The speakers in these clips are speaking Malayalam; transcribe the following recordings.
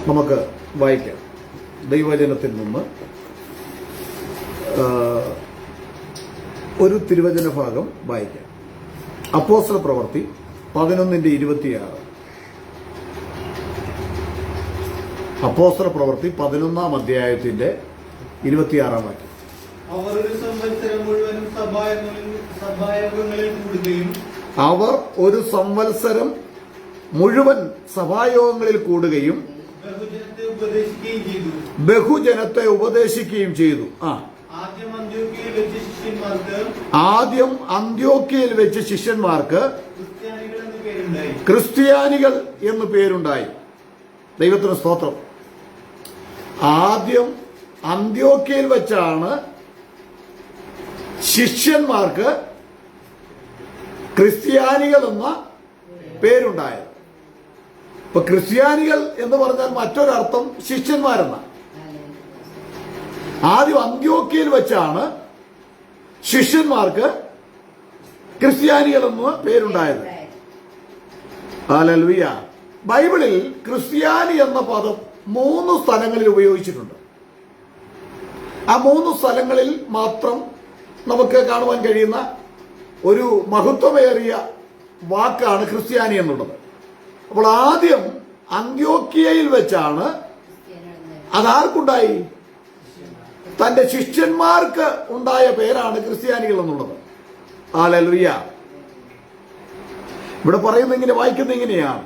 നമുക്ക് വായിക്കാം. ദൈവവചനത്തിൽ നിന്ന് ഒരു തിരുവചന ഭാഗം വായിക്കാം. അപ്പോസ്തല പ്രവൃത്തി 11:26. അപ്പോസ്തല പ്രവൃത്തി 11-ാം അധ്യായത്തിന്റെ 26-ാം വാക്യം. അവർ ഒരു സംവത്സരം മുഴുവൻ സഭായോഗങ്ങളിൽ കൂടുകയും ബഹുജനത്തെ ഉപദേശിക്കുകയും ചെയ്തു. ആദ്യം അന്ത്യോക്യയിൽ വെച്ച് ശിഷ്യന്മാർക്ക് ക്രിസ്ത്യാനികൾ എന്ന് പേരുണ്ടായി. ദൈവത്തിന് സ്തോത്രം. ആദ്യം അന്ത്യോക്യയിൽ വെച്ചാണ് ശിഷ്യന്മാർക്ക് ക്രിസ്ത്യാനികൾ എന്ന പേരുണ്ടായത്. ഇപ്പൊ ക്രിസ്ത്യാനികൾ എന്ന് പറഞ്ഞാൽ മറ്റൊരർത്ഥം ശിഷ്യന്മാരെന്ന. ആദ്യം അന്ത്യോക്യയിൽ വെച്ചാണ് ശിഷ്യന്മാർക്ക് ക്രിസ്ത്യാനികൾ എന്ന് പേരുണ്ടായത്. ഹല്ലേലൂയ. ബൈബിളിൽ ക്രിസ്ത്യാനി എന്ന പദം 3 സ്ഥലങ്ങളിൽ ഉപയോഗിച്ചിട്ടുണ്ട്. ആ 3 സ്ഥലങ്ങളിൽ മാത്രം നമുക്ക് കാണുവാൻ കഴിയുന്ന ഒരു മഹത്വമേറിയ വാക്കാണ് ക്രിസ്ത്യാനി എന്നുള്ളത്. അപ്പോൾ ആദ്യം അന്ത്യോക്യയിൽ വെച്ചാണ് അതാർക്കുണ്ടായി? തന്റെ ശിഷ്യന്മാർക്ക് ഉണ്ടായ പേരാണ് ക്രിസ്ത്യാനികൾ എന്നുള്ളത്. ഹല്ലേലൂയ. ഇവിടെ പറയുന്ന ഇങ്ങനെ, വായിക്കുന്ന ഇങ്ങനെയാണ്: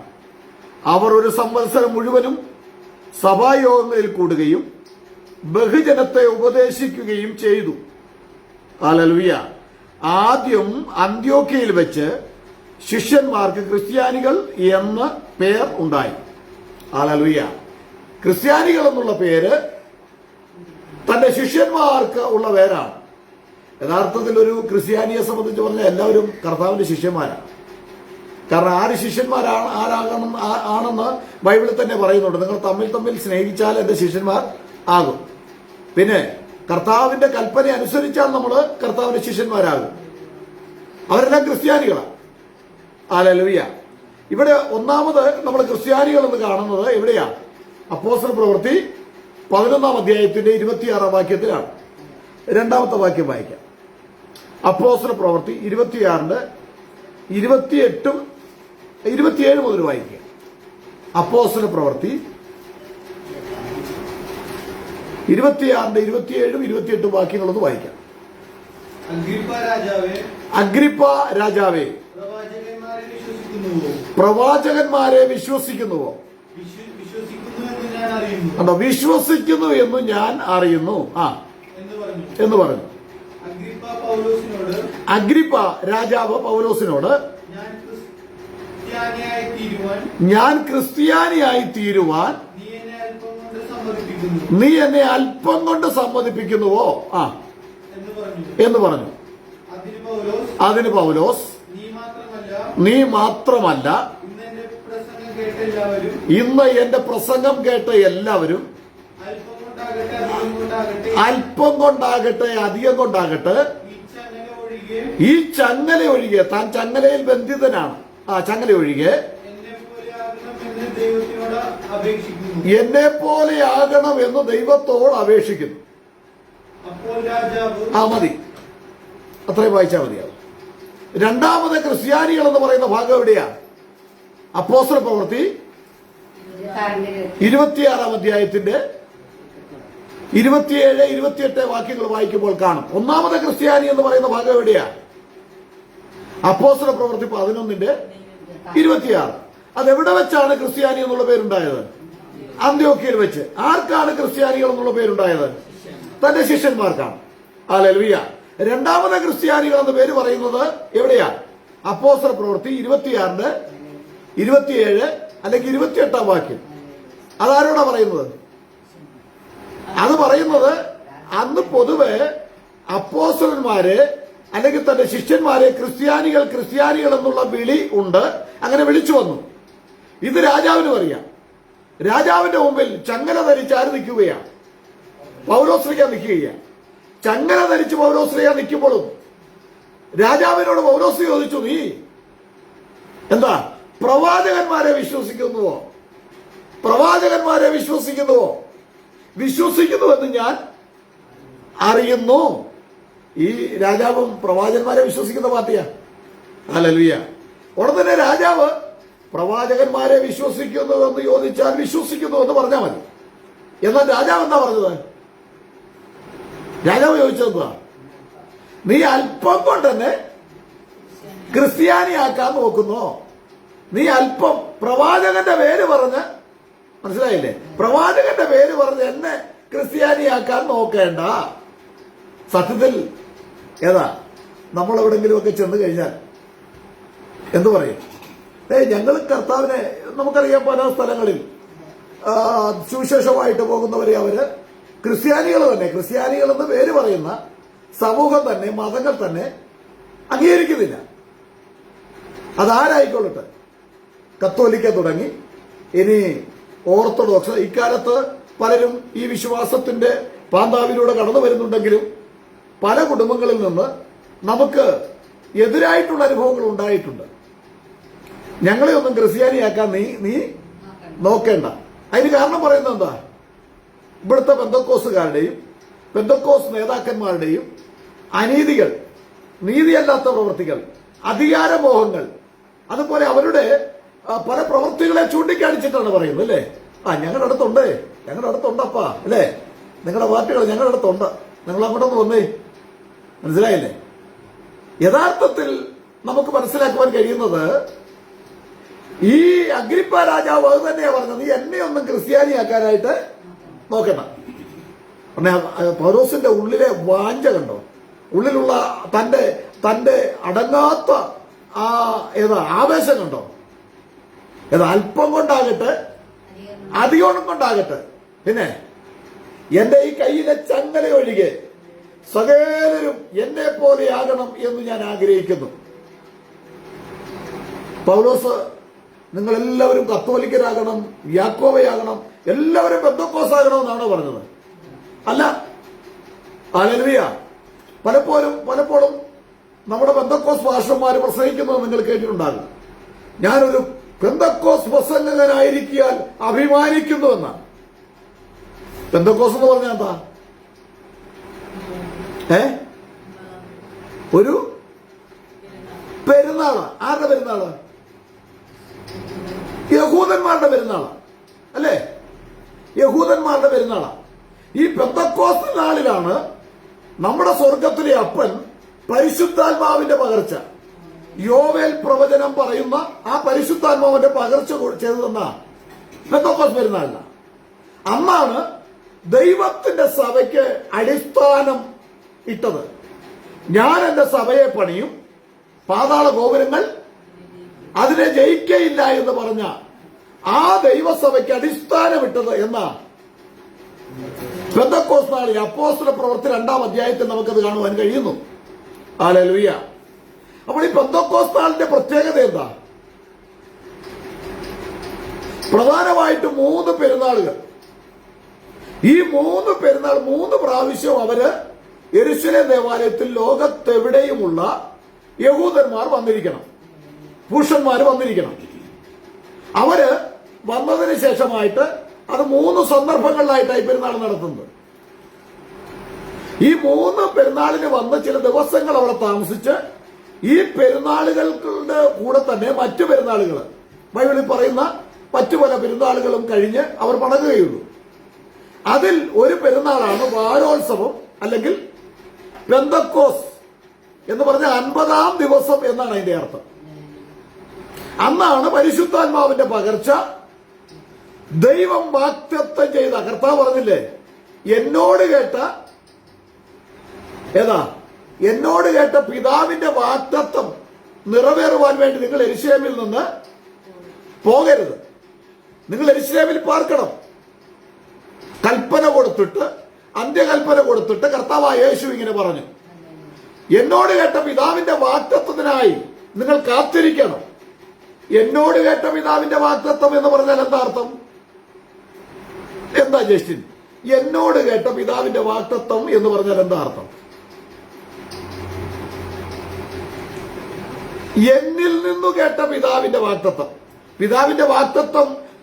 അവർ ഒരു സംവത്സരം മുഴുവനും സഭായോഗങ്ങളിൽ കൂടുകയും ബഹുജനത്തെ ഉപദേശിക്കുകയും ചെയ്തു. ഹല്ലേലൂയ. ആദ്യം അന്ത്യോക്യയിൽ വെച്ച് ശിഷ്യന്മാർക്ക് ക്രിസ്ത്യാനികൾ എന്ന് പേർ ഉണ്ടായി. ഹല്ലേലൂയ. ക്രിസ്ത്യാനികൾ എന്നുള്ള പേര് തന്റെ ശിഷ്യന്മാർക്ക് ഉള്ള പേരാണ്. യഥാർത്ഥത്തിൽ ഒരു ക്രിസ്ത്യാനിയെ സംബന്ധിച്ച് പറഞ്ഞാൽ എല്ലാവരും കർത്താവിന്റെ ശിഷ്യന്മാരാണ്. കാരണം ആര് ശിഷ്യന്മാരാണ്, ആണെന്ന് ബൈബിളിൽ തന്നെ പറയുന്നുണ്ട്. നിങ്ങൾ തമ്മിൽ സ്നേഹിച്ചാൽ എന്റെ ശിഷ്യന്മാർ ആകും. പിന്നെ കർത്താവിന്റെ കൽപ്പന അനുസരിച്ചാൽ നമ്മൾ കർത്താവിന്റെ ശിഷ്യന്മാരാകും. അവരെല്ലാം ക്രിസ്ത്യാനികളാണ്. ഹല്ലേലൂയ. ഇവിടെ ഒന്നാമത് നമ്മൾ ക്രിസ്ത്യാനികൾ എന്ന് കാണുന്നത് എവിടെയാ? അപ്പോസ്തല പ്രവൃത്തി 11-ാം അധ്യായത്തിന്റെ 26-ാം വാക്യത്തിലാണ്. 2-ാമത്തെ വാക്യം വായിക്കാം. അപ്പോസ്തല പ്രവൃത്തി 26-ന്റെ 28-ഉം 27 മുതൽ വായിക്കുക. അപ്പോസ്തല പ്രവൃത്തി 26-ന്റെ 27-ഉം 28-ഉം വാക്യങ്ങളൊന്ന് വായിക്കാം. അഗ്രിപ്പ രാജാവേ, പ്രവാചകന്മാരെ വിശ്വസിക്കുന്നുവോ? വിശ്വസിക്കുന്നു എന്ന് ഞാൻ അറിയുന്നു എന്ന് പറഞ്ഞു. അഗ്രിപ്പ രാജാവ് പൗലോസിനോട്, ഞാൻ ക്രിസ്ത്യാനിയായി തീരുവാൻ നീ എന്നെ അല്പം കൊണ്ട് സമ്മതിപ്പിക്കുന്നുവോ എന്ന് പറഞ്ഞു. അതിന് പൗലോസ്, നീ മാത്രമല്ല, ഇന്ന് എന്റെ പ്രസംഗം കേട്ട എല്ലാവരും അല്പം കൊണ്ടാകട്ടെ അധികം കൊണ്ടാകട്ടെ ഈ ചങ്ങല ഒഴികെ, താൻ ചങ്ങലയിൽ ബന്ധിതനാണ്, ചങ്ങല ഒഴികെ എന്നെ പോലെയാകണം എന്ന് ദൈവത്തോട് അപേക്ഷിക്കുന്നു. മതി, അത്രയും വായിച്ചാൽ മതിയാവും. രണ്ടാമത് ക്രിസ്ത്യാനികൾ എന്ന് പറയുന്ന ഭാഗം എവിടെയാ? അപ്പോസ്തല പ്രവൃത്തി 26-ാം അധ്യായത്തിന്റെ 27, 28 വാക്യങ്ങൾ വായിക്കുമ്പോൾ കാണും. ഒന്നാമത്തെ ക്രിസ്ത്യാനി എന്ന് പറയുന്ന ഭാഗം എവിടെയാ? അപ്പോസ്തല പ്രവൃത്തി 11-ന്റെ 26. അതെവിടെ വെച്ചാണ് ക്രിസ്ത്യാനി എന്നുള്ള പേരുണ്ടായത്? അന്ത്യോക്യയിൽ വെച്ച്. ആർക്കാണ് ക്രിസ്ത്യാനികൾ എന്നുള്ള പേരുണ്ടായത്? തന്റെ ശിഷ്യന്മാർക്കാണ്. ഹല്ലേലൂയ. രണ്ടാമത്തെ ക്രിസ്ത്യാനികൾ എന്ന പേര് പറയുന്നത് എവിടെയാ? അപ്പോസ്തല പ്രവൃത്തി 26-ന്റെ 27 അല്ലെങ്കിൽ 28-ാം വാക്യം. അതാരോടാ പറയുന്നത്? അത് പറയുന്നത് അന്ന് പൊതുവെ അപ്പോസ്തലന്മാരെ അല്ലെങ്കിൽ തന്റെ ശിഷ്യന്മാരെ ക്രിസ്ത്യാനികൾ എന്നുള്ള വിളി ഉണ്ട്. അങ്ങനെ വിളിച്ചു വന്നു. ഇത് രാജാവിനും അറിയാം. രാജാവിന്റെ മുമ്പിൽ ചങ്ങല ധരിച്ച് ആര് നിൽക്കുകയാണ്? പൗലോസ്ലീഹ നിൽക്കുകയാണ്. ചങ്ങല ധരിച്ച് പൗലോസ്ലീഹ നിൽക്കുമ്പോഴും രാജാവിനോട് പൗലോസ് ചോദിച്ചു, നീ എന്താ പ്രവാചകന്മാരെ വിശ്വസിക്കുന്നുവോ? പ്രവാചകന്മാരെ വിശ്വസിക്കുന്നുവോ? വിശ്വസിക്കുന്നുവെന്ന് ഞാൻ അറിയുന്നു. ഈ രാജാവും പ്രവാചകന്മാരെ വിശ്വസിക്കുന്ന പാർട്ടിയാ. ഹല്ലേലൂയ. ഉടനെ തന്നെ രാജാവ് പ്രവാചകന്മാരെ വിശ്വസിക്കുന്നുവെന്ന് ചോദിച്ചാൽ വിശ്വസിക്കുന്നു എന്ന് പറഞ്ഞാൽ മതി. എന്നാൽ രാജാവ് എന്താ പറഞ്ഞത്? രാജാവ് ചോദിച്ചെന്താ? നീ അല്പം കൊണ്ട് തന്നെ ക്രിസ്ത്യാനിയാക്കാൻ നോക്കുന്നോ? നീ അല്പം പ്രവാചകന്റെ പേര് പറഞ്ഞ്, മനസ്സിലായില്ലേ? പ്രവാചകന്റെ പേര് പറഞ്ഞ് എന്നെ ക്രിസ്ത്യാനിയാക്കാൻ നോക്കേണ്ട. സത്യത്തിൽ ഏതാ നമ്മൾ എവിടെങ്കിലുമൊക്കെ ചെന്ന് കഴിഞ്ഞാൽ എന്തു പറയും? ഞങ്ങൾ കർത്താവിനെ, നമുക്കറിയാം പല സ്ഥലങ്ങളിൽ സുവിശേഷമായിട്ട് പോകുന്നവരെ അവര് ക്രിസ്ത്യാനികൾ തന്നെ, ക്രിസ്ത്യാനികൾ എന്ന് പേര് പറയുന്ന സമൂഹം തന്നെ, മതങ്ങൾ തന്നെ അംഗീകരിക്കുന്നില്ല. അതാരായിക്കൊള്ളട്ടെ, കത്തോലിക്ക തുടങ്ങി ഇനി ഓർത്തഡോക്സ്. ഇക്കാലത്ത് പലരും ഈ വിശ്വാസത്തിന്റെ പാന്താവിലൂടെ കടന്നു വരുന്നുണ്ടെങ്കിലും പല കുടുംബങ്ങളിൽ നിന്ന് നമുക്ക് എതിരായിട്ടുള്ള അനുഭവങ്ങൾ ഉണ്ടായിട്ടുണ്ട്. ഞങ്ങളെ ഒന്നും ക്രിസ്ത്യാനിയാക്കാൻ നീ നോക്കേണ്ട. അതിന് കാരണം പറയുന്നത് എന്താ? ഇവിടുത്തെ പെന്തക്കോസുകാരുടെയും പെന്തക്കോസ് നേതാക്കന്മാരുടെയും അനീതികൾ, നീതിയല്ലാത്ത പ്രവൃത്തികൾ, അധികാരമോഹങ്ങൾ, അതുപോലെ അവരുടെ പല പ്രവൃത്തികളെ ചൂണ്ടിക്കാണിച്ചിട്ടാണ് പറയുന്നത്. അല്ലേ? ഞങ്ങളുടെ അടുത്തുണ്ടപ്പാ, അല്ലേ? നിങ്ങളുടെ പാർട്ടികൾ ഞങ്ങളുടെ അടുത്തുണ്ട്, നിങ്ങൾ അങ്ങോട്ടൊന്ന് വന്നേ. മനസ്സിലായില്ലേ? യഥാർത്ഥത്തിൽ നമുക്ക് മനസ്സിലാക്കുവാൻ കഴിയുന്നത് ഈ അഗ്രിപ്പ രാജാവ് അത് തന്നെയാ പറഞ്ഞത്. നീ എന്നെ ഒന്നും ക്രിസ്ത്യാനിയാക്കാനായിട്ട് നോക്കണ്ട. പൗലോസിന്റെ ഉള്ളിലെ വാഞ്ച കണ്ടോ? ഉള്ളിലുള്ള തന്റെ അടങ്ങാത്ത ആവേശം കണ്ടോ? അല്പം കൊണ്ടാകട്ടെ അധികം കൊണ്ടാകട്ടെ, പിന്നെ എന്റെ ഈ കയ്യിലെ ചങ്ങല ഒഴികെ സകലരും എന്നെ പോലെയാകണം എന്ന് ഞാൻ ആഗ്രഹിക്കുന്നു. പൗലോസ് നിങ്ങളെല്ലാവരും കത്തോലിക്കരാകണം, യാക്കോബയാകണം, എല്ലാവരും പെന്തക്കോസാകണം എന്നാണോ പറഞ്ഞത്? അല്ല. ഹല്ലേലൂയ. പലപ്പോഴും നമ്മുടെ പെന്തക്കോസ് പാസ്റ്റർമാർ പ്രസംഗിക്കുന്നത് നിങ്ങൾ കേട്ടിട്ടുണ്ടാകും. ഞാനൊരു പെന്തക്കോസ് പ്രസംഗകനായിരിക്കാൻ അഭിമാനിക്കുന്നുവെന്നാണ്. പെന്തക്കോസ് എന്ന് പറഞ്ഞാൽ എന്താ? ഒരു പെരുന്നാള്. ആരുടെ പെരുന്നാള്? യഹൂദന്മാരുടെ പെരുന്നാള്, അല്ലേ? യഹൂദന്മാരുടെ പെരുന്നാളാ. ഈ പെന്തക്കോസ്ത് നാളിലാണ് നമ്മുടെ സ്വർഗത്തിലെ അപ്പൻ പരിശുദ്ധാത്മാവിന്റെ പകർച്ച, യോവേൽ പ്രവചനം പറയുന്ന ആ പരിശുദ്ധാത്മാവിന്റെ പകർച്ച ചെയ്തതെന്ന പെന്തക്കോസ്ത് പെരുന്നാളില്ല. അന്നാണ് ദൈവത്തിന്റെ സഭയ്ക്ക് അടിസ്ഥാനം ഇട്ടത്. ഞാൻ എന്റെ സഭയെ പണിയും, പാതാള ഗോപുരങ്ങൾ അതിനെ ജയിക്കയില്ല എന്ന് പറഞ്ഞ ആ ദൈവസഭയ്ക്ക് അടിസ്ഥാനമിട്ടത് എന്ന പെന്തക്കോസ്ത് നാളിൽ അപ്പോസ്തല പ്രവൃത്തി 2-ാം അധ്യായത്തിൽ നമുക്കത് കാണുവാൻ കഴിയുന്നു. ഹല്ലേലൂയ. അപ്പോൾ ഈ പെന്തക്കോസ്ത് നാളിന്റെ പ്രത്യേകത എന്താ? പ്രധാനമായിട്ട് 3 പെരുന്നാളുകൾ. ഈ 3 പെരുന്നാൾ 3 പ്രാവശ്യം അവര് യെരുശലേം ദേവാലയത്തിൽ ലോകത്തെവിടെയുമുള്ള യഹൂദന്മാർ വന്നിരിക്കണം, പുരുഷന്മാർ വന്നിരിക്കണം. അവര് വന്നതിന് ശേഷമായിട്ട് അത് 3 സന്ദർഭങ്ങളിലായിട്ടായി പെരുന്നാൾ നടത്തുന്നത്. ഈ 3 പെരുന്നാളിന് വന്ന് ചില ദിവസങ്ങൾ അവിടെ താമസിച്ച് ഈ പെരുന്നാളുകളുടെ കൂടെ തന്നെ മറ്റു പെരുന്നാളുകൾ, ബൈബിളിൽ പറയുന്ന മറ്റു പല പെരുന്നാളുകളും കഴിഞ്ഞ് അവർ മടങ്ങുകയുള്ളൂ. അതിൽ ഒരു പെരുന്നാളാണ് വാരോത്സവം, അല്ലെങ്കിൽ പെന്തക്കോസ് എന്ന് പറഞ്ഞ 50-ാം ദിവസം എന്നാണ് അതിന്റെ അർത്ഥം. അന്നാണ് പരിശുദ്ധാത്മാവിന്റെ പകർച്ച. ദൈവം വാഗ്ദത്തം ചെയ്ത, കർത്താവ് പറഞ്ഞില്ലേ, എന്നോട് കേട്ട പിതാവിന്റെ വാഗ്ദത്തം നിറവേറുവാൻ വേണ്ടി നിങ്ങൾ യെരുശലേമിൽ നിന്ന് പോകരുത്, നിങ്ങൾ യെരുശലേമിൽ പാർക്കണം. അന്ത്യകൽപ്പന കൊടുത്തിട്ട് കർത്താവായ യേശു ഇങ്ങനെ പറഞ്ഞു, എന്നോട് കേട്ട പിതാവിന്റെ വാഗ്ദത്തത്തിനായി നിങ്ങൾ കാത്തിരിക്കണം. എന്നോട് കേട്ട പിതാവിന്റെ വാഗ്ദത്തം എന്ന് പറഞ്ഞാൽ എന്താ അർത്ഥം? എന്താ ജസ്റ്റിൻ? എന്നോട് കേട്ട പിതാവിന്റെ വാഗ്ദത്തം എന്ന് പറഞ്ഞാൽ എന്താ അർത്ഥം? എന്നിൽ നിന്നു കേട്ട പിതാവിന്റെ വാഗ്ദത്തം.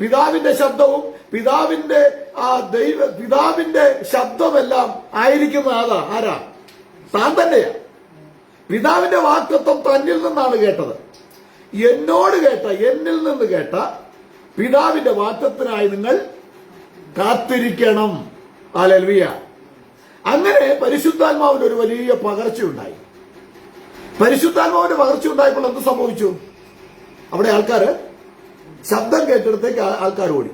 പിതാവിന്റെ ശബ്ദവും പിതാവിന്റെ ശബ്ദമെല്ലാം ആയിരിക്കുന്ന ആരാ? താൻ തന്നെയാ. പിതാവിന്റെ വാക്തത്വം തന്നിൽ നിന്നാണ് കേട്ടത്. എന്നിൽ നിന്ന് കേട്ട പിതാവിന്റെ വാക്തത്തിനായി നിങ്ങൾ കാത്തിരിക്കണം. ഹല്ലേലൂയ. അങ്ങനെ പരിശുദ്ധാത്മാവിന് ഒരു വലിയ പകർച്ചയുണ്ടായി. പരിശുദ്ധാത്മാവിന്റെ പകർച്ചയുണ്ടായപ്പോൾ എന്ത് സംഭവിച്ചു? അവിടെ ആൾക്കാര് ശബ്ദം കേട്ടിടത്തേക്ക് ആൾക്കാർ ഓടി.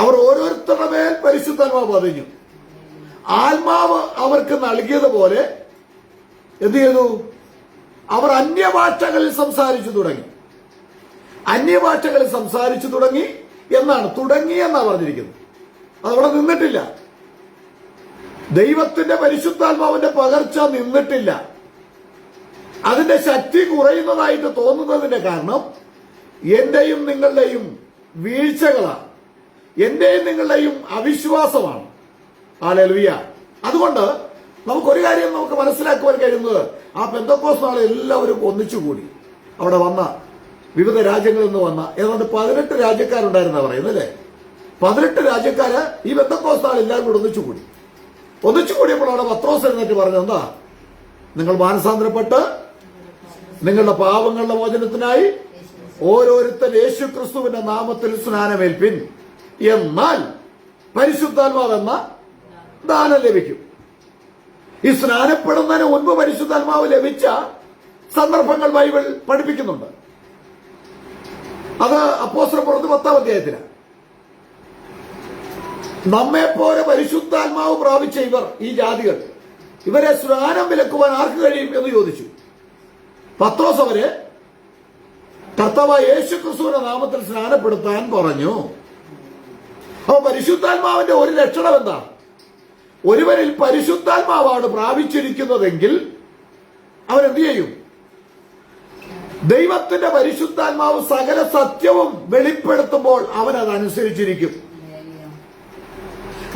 അവർ ഓരോരുത്തരുടെ മേൽ പരിശുദ്ധാത്മാവ് പതിഞ്ഞു. ആത്മാവ് അവർക്ക് നൽകിയതുപോലെ എന്ത് ചെയ്തു? അവർ അന്യഭാഷകളിൽ സംസാരിച്ചു തുടങ്ങി. അന്യഭാഷകളിൽ സംസാരിച്ചു തുടങ്ങി എന്നാണ് പറഞ്ഞിരിക്കുന്നത്. അതവിടെ നിന്നിട്ടില്ല. ദൈവത്തിന്റെ പരിശുദ്ധാത്മാവിന്റെ പകർച്ച നിന്നിട്ടില്ല. അതിന്റെ ശക്തി കുറയുന്നതായിട്ട് തോന്നുന്നതിന്റെ കാരണം എന്റെയും നിങ്ങളുടെയും വീഴ്ചകളാണ്, എന്റെയും നിങ്ങളുടെയും അവിശ്വാസമാണ്. ഹല്ലേലൂയ. അതുകൊണ്ട് നമുക്കൊരു കാര്യം നമുക്ക് മനസ്സിലാക്കുവാൻ കഴിയുന്നത്, ആ പെന്തക്കോസ്ത് നാളിൽ എല്ലാവരും ഒന്നിച്ചുകൂടി. അവിടെ വന്ന വിവിധ രാജ്യങ്ങളിൽ നിന്ന് വന്ന ഏതാണ്ട് 18 രാജ്യക്കാരുണ്ടായിരുന്ന പറയുന്നത് അല്ലേ? 18 രാജ്യക്കാര് ഈ പെന്തക്കോസ്ത് നാളിൽ എല്ലാവരും കൂടി ഒന്നിച്ചുകൂടിയപ്പോൾ അവിടെ പത്രോസ് എഴുന്നേറ്റ് പറഞ്ഞത് എന്താ? നിങ്ങൾ മാനസാന്തരപ്പെട്ട് നിങ്ങളുടെ പാപങ്ങളുടെ മോചനത്തിനായി ഓരോരുത്തർ യേശുക്രിസ്തുവിന്റെ നാമത്തിൽ സ്നാനമേൽപ്പിൻ, എന്നാൽ പരിശുദ്ധാത്മാവെന്ന ദാനം ലഭിക്കും. ഈ സ്നാനപ്പെടുന്നതിന് മുൻപ് പരിശുദ്ധാത്മാവ് ലഭിച്ച സന്ദർഭങ്ങൾ ബൈബിൾ പഠിപ്പിക്കുന്നുണ്ട്. അത് അപ്പോസ്തലപ്രവൃത്തി 10-ാം അധ്യായത്തിലാണ്. നമ്മെപ്പോലെ പരിശുദ്ധാത്മാവ് പ്രാപിച്ച ഈ ജാതികൾ, ഇവരെ സ്നാനം വിലക്കുവാൻ ആർക്ക് കഴിയും എന്ന് ചോദിച്ചു. പത്രോസ് അവരെ കർത്താവായ യേശുക്രിസ്തുവിന്റെ നാമത്തിൽ സ്നാനപ്പെടുത്താൻ പറഞ്ഞു. അപ്പൊ പരിശുദ്ധാത്മാവിന്റെ ഒരു ലക്ഷണം എന്താ? ഒരുവരിൽ പരിശുദ്ധാത്മാവാണ് പ്രാപിച്ചിരിക്കുന്നതെങ്കിൽ അവരെന്ത് ചെയ്യും? ദൈവത്തിന്റെ പരിശുദ്ധാത്മാവ് സകല സത്യവും വെളിപ്പെടുത്തുമ്പോൾ അവൻ അതനുസരിച്ചിരിക്കും.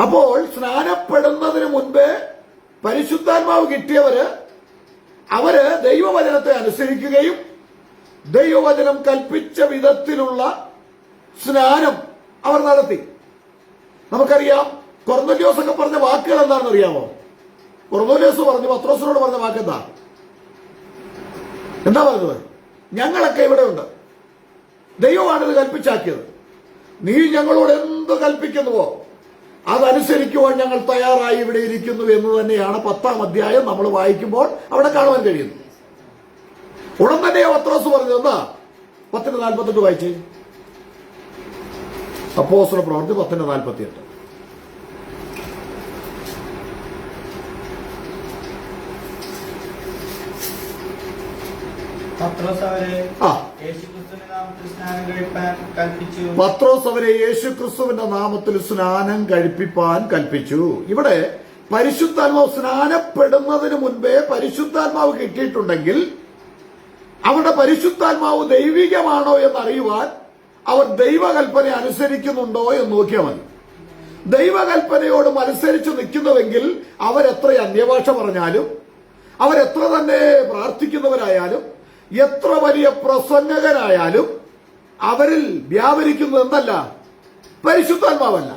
അപ്പോൾ സ്നാനപ്പെടുന്നതിന് മുൻപേ പരിശുദ്ധാത്മാവ് കിട്ടിയവര് അവര് ദൈവവചനത്തെ അനുസരിക്കുകയും ദൈവവചനം കൽപ്പിച്ച വിധത്തിലുള്ള സ്നാനം അവർ നടത്തി. നമുക്കറിയാം കൊർന്നല്യോസ് ഒക്കെ പറഞ്ഞ വാക്കുകൾ എന്താണെന്ന് അറിയാമോ? കൊർന്നല്യോസ് പറഞ്ഞു, പത്രോസിനോട് പറഞ്ഞ വാക്കെന്താ? എന്താ പറഞ്ഞത്? ഞങ്ങളൊക്കെ ഇവിടെ ഉണ്ട്, ദൈവമാണിത് കൽപ്പിച്ചാക്കിയത്. നീ ഞങ്ങളോട് എന്ത് കൽപ്പിക്കുന്നുവോ അതനുസരിക്കുവാൻ ഞങ്ങൾ തയ്യാറായി ഇവിടെ ഇരിക്കുന്നു എന്ന് തന്നെയാണ് 10-ാം അധ്യായം നമ്മൾ വായിക്കുമ്പോൾ അവിടെ കാണുവാൻ കഴിയുന്നു. ഉടൻ തന്നെ പത്രോസ് പറഞ്ഞത് എന്താ? 10:48 വായിച്ചേ. അപ്പോസ്തല പ്രവൃത്തി 10:48. പത്രോസ് അവരെ യേശുക്രിസ്തുവിന്റെ നാമത്തിൽ സ്നാനം കഴിപ്പിപ്പാൻ കൽപ്പിച്ചു. ഇവിടെ പരിശുദ്ധാത്മാവ് സ്നാനപ്പെടുന്നതിന് മുൻപേ പരിശുദ്ധാത്മാവ് കിട്ടിയിട്ടുണ്ടെങ്കിൽ അവരുടെ പരിശുദ്ധാത്മാവ് ദൈവികമാണോ എന്നറിയുവാൻ അവർ ദൈവകൽപ്പന അനുസരിക്കുന്നുണ്ടോ എന്ന് നോക്കിയാൽ മതി. ദൈവകൽപ്പനയോട് മത്സരിച്ച് നിൽക്കുന്നുവെങ്കിൽ അവരെത്ര അന്യഭാഷ പറഞ്ഞാലും, അവരെത്ര തന്നെ പ്രാർത്ഥിക്കുന്നവരായാലും, എത്ര വലിയ പ്രസംഗകരായാലും അവരിൽ വ്യാപരിക്കുന്നത് എന്തല്ല? പരിശുദ്ധാത്മാവല്ല.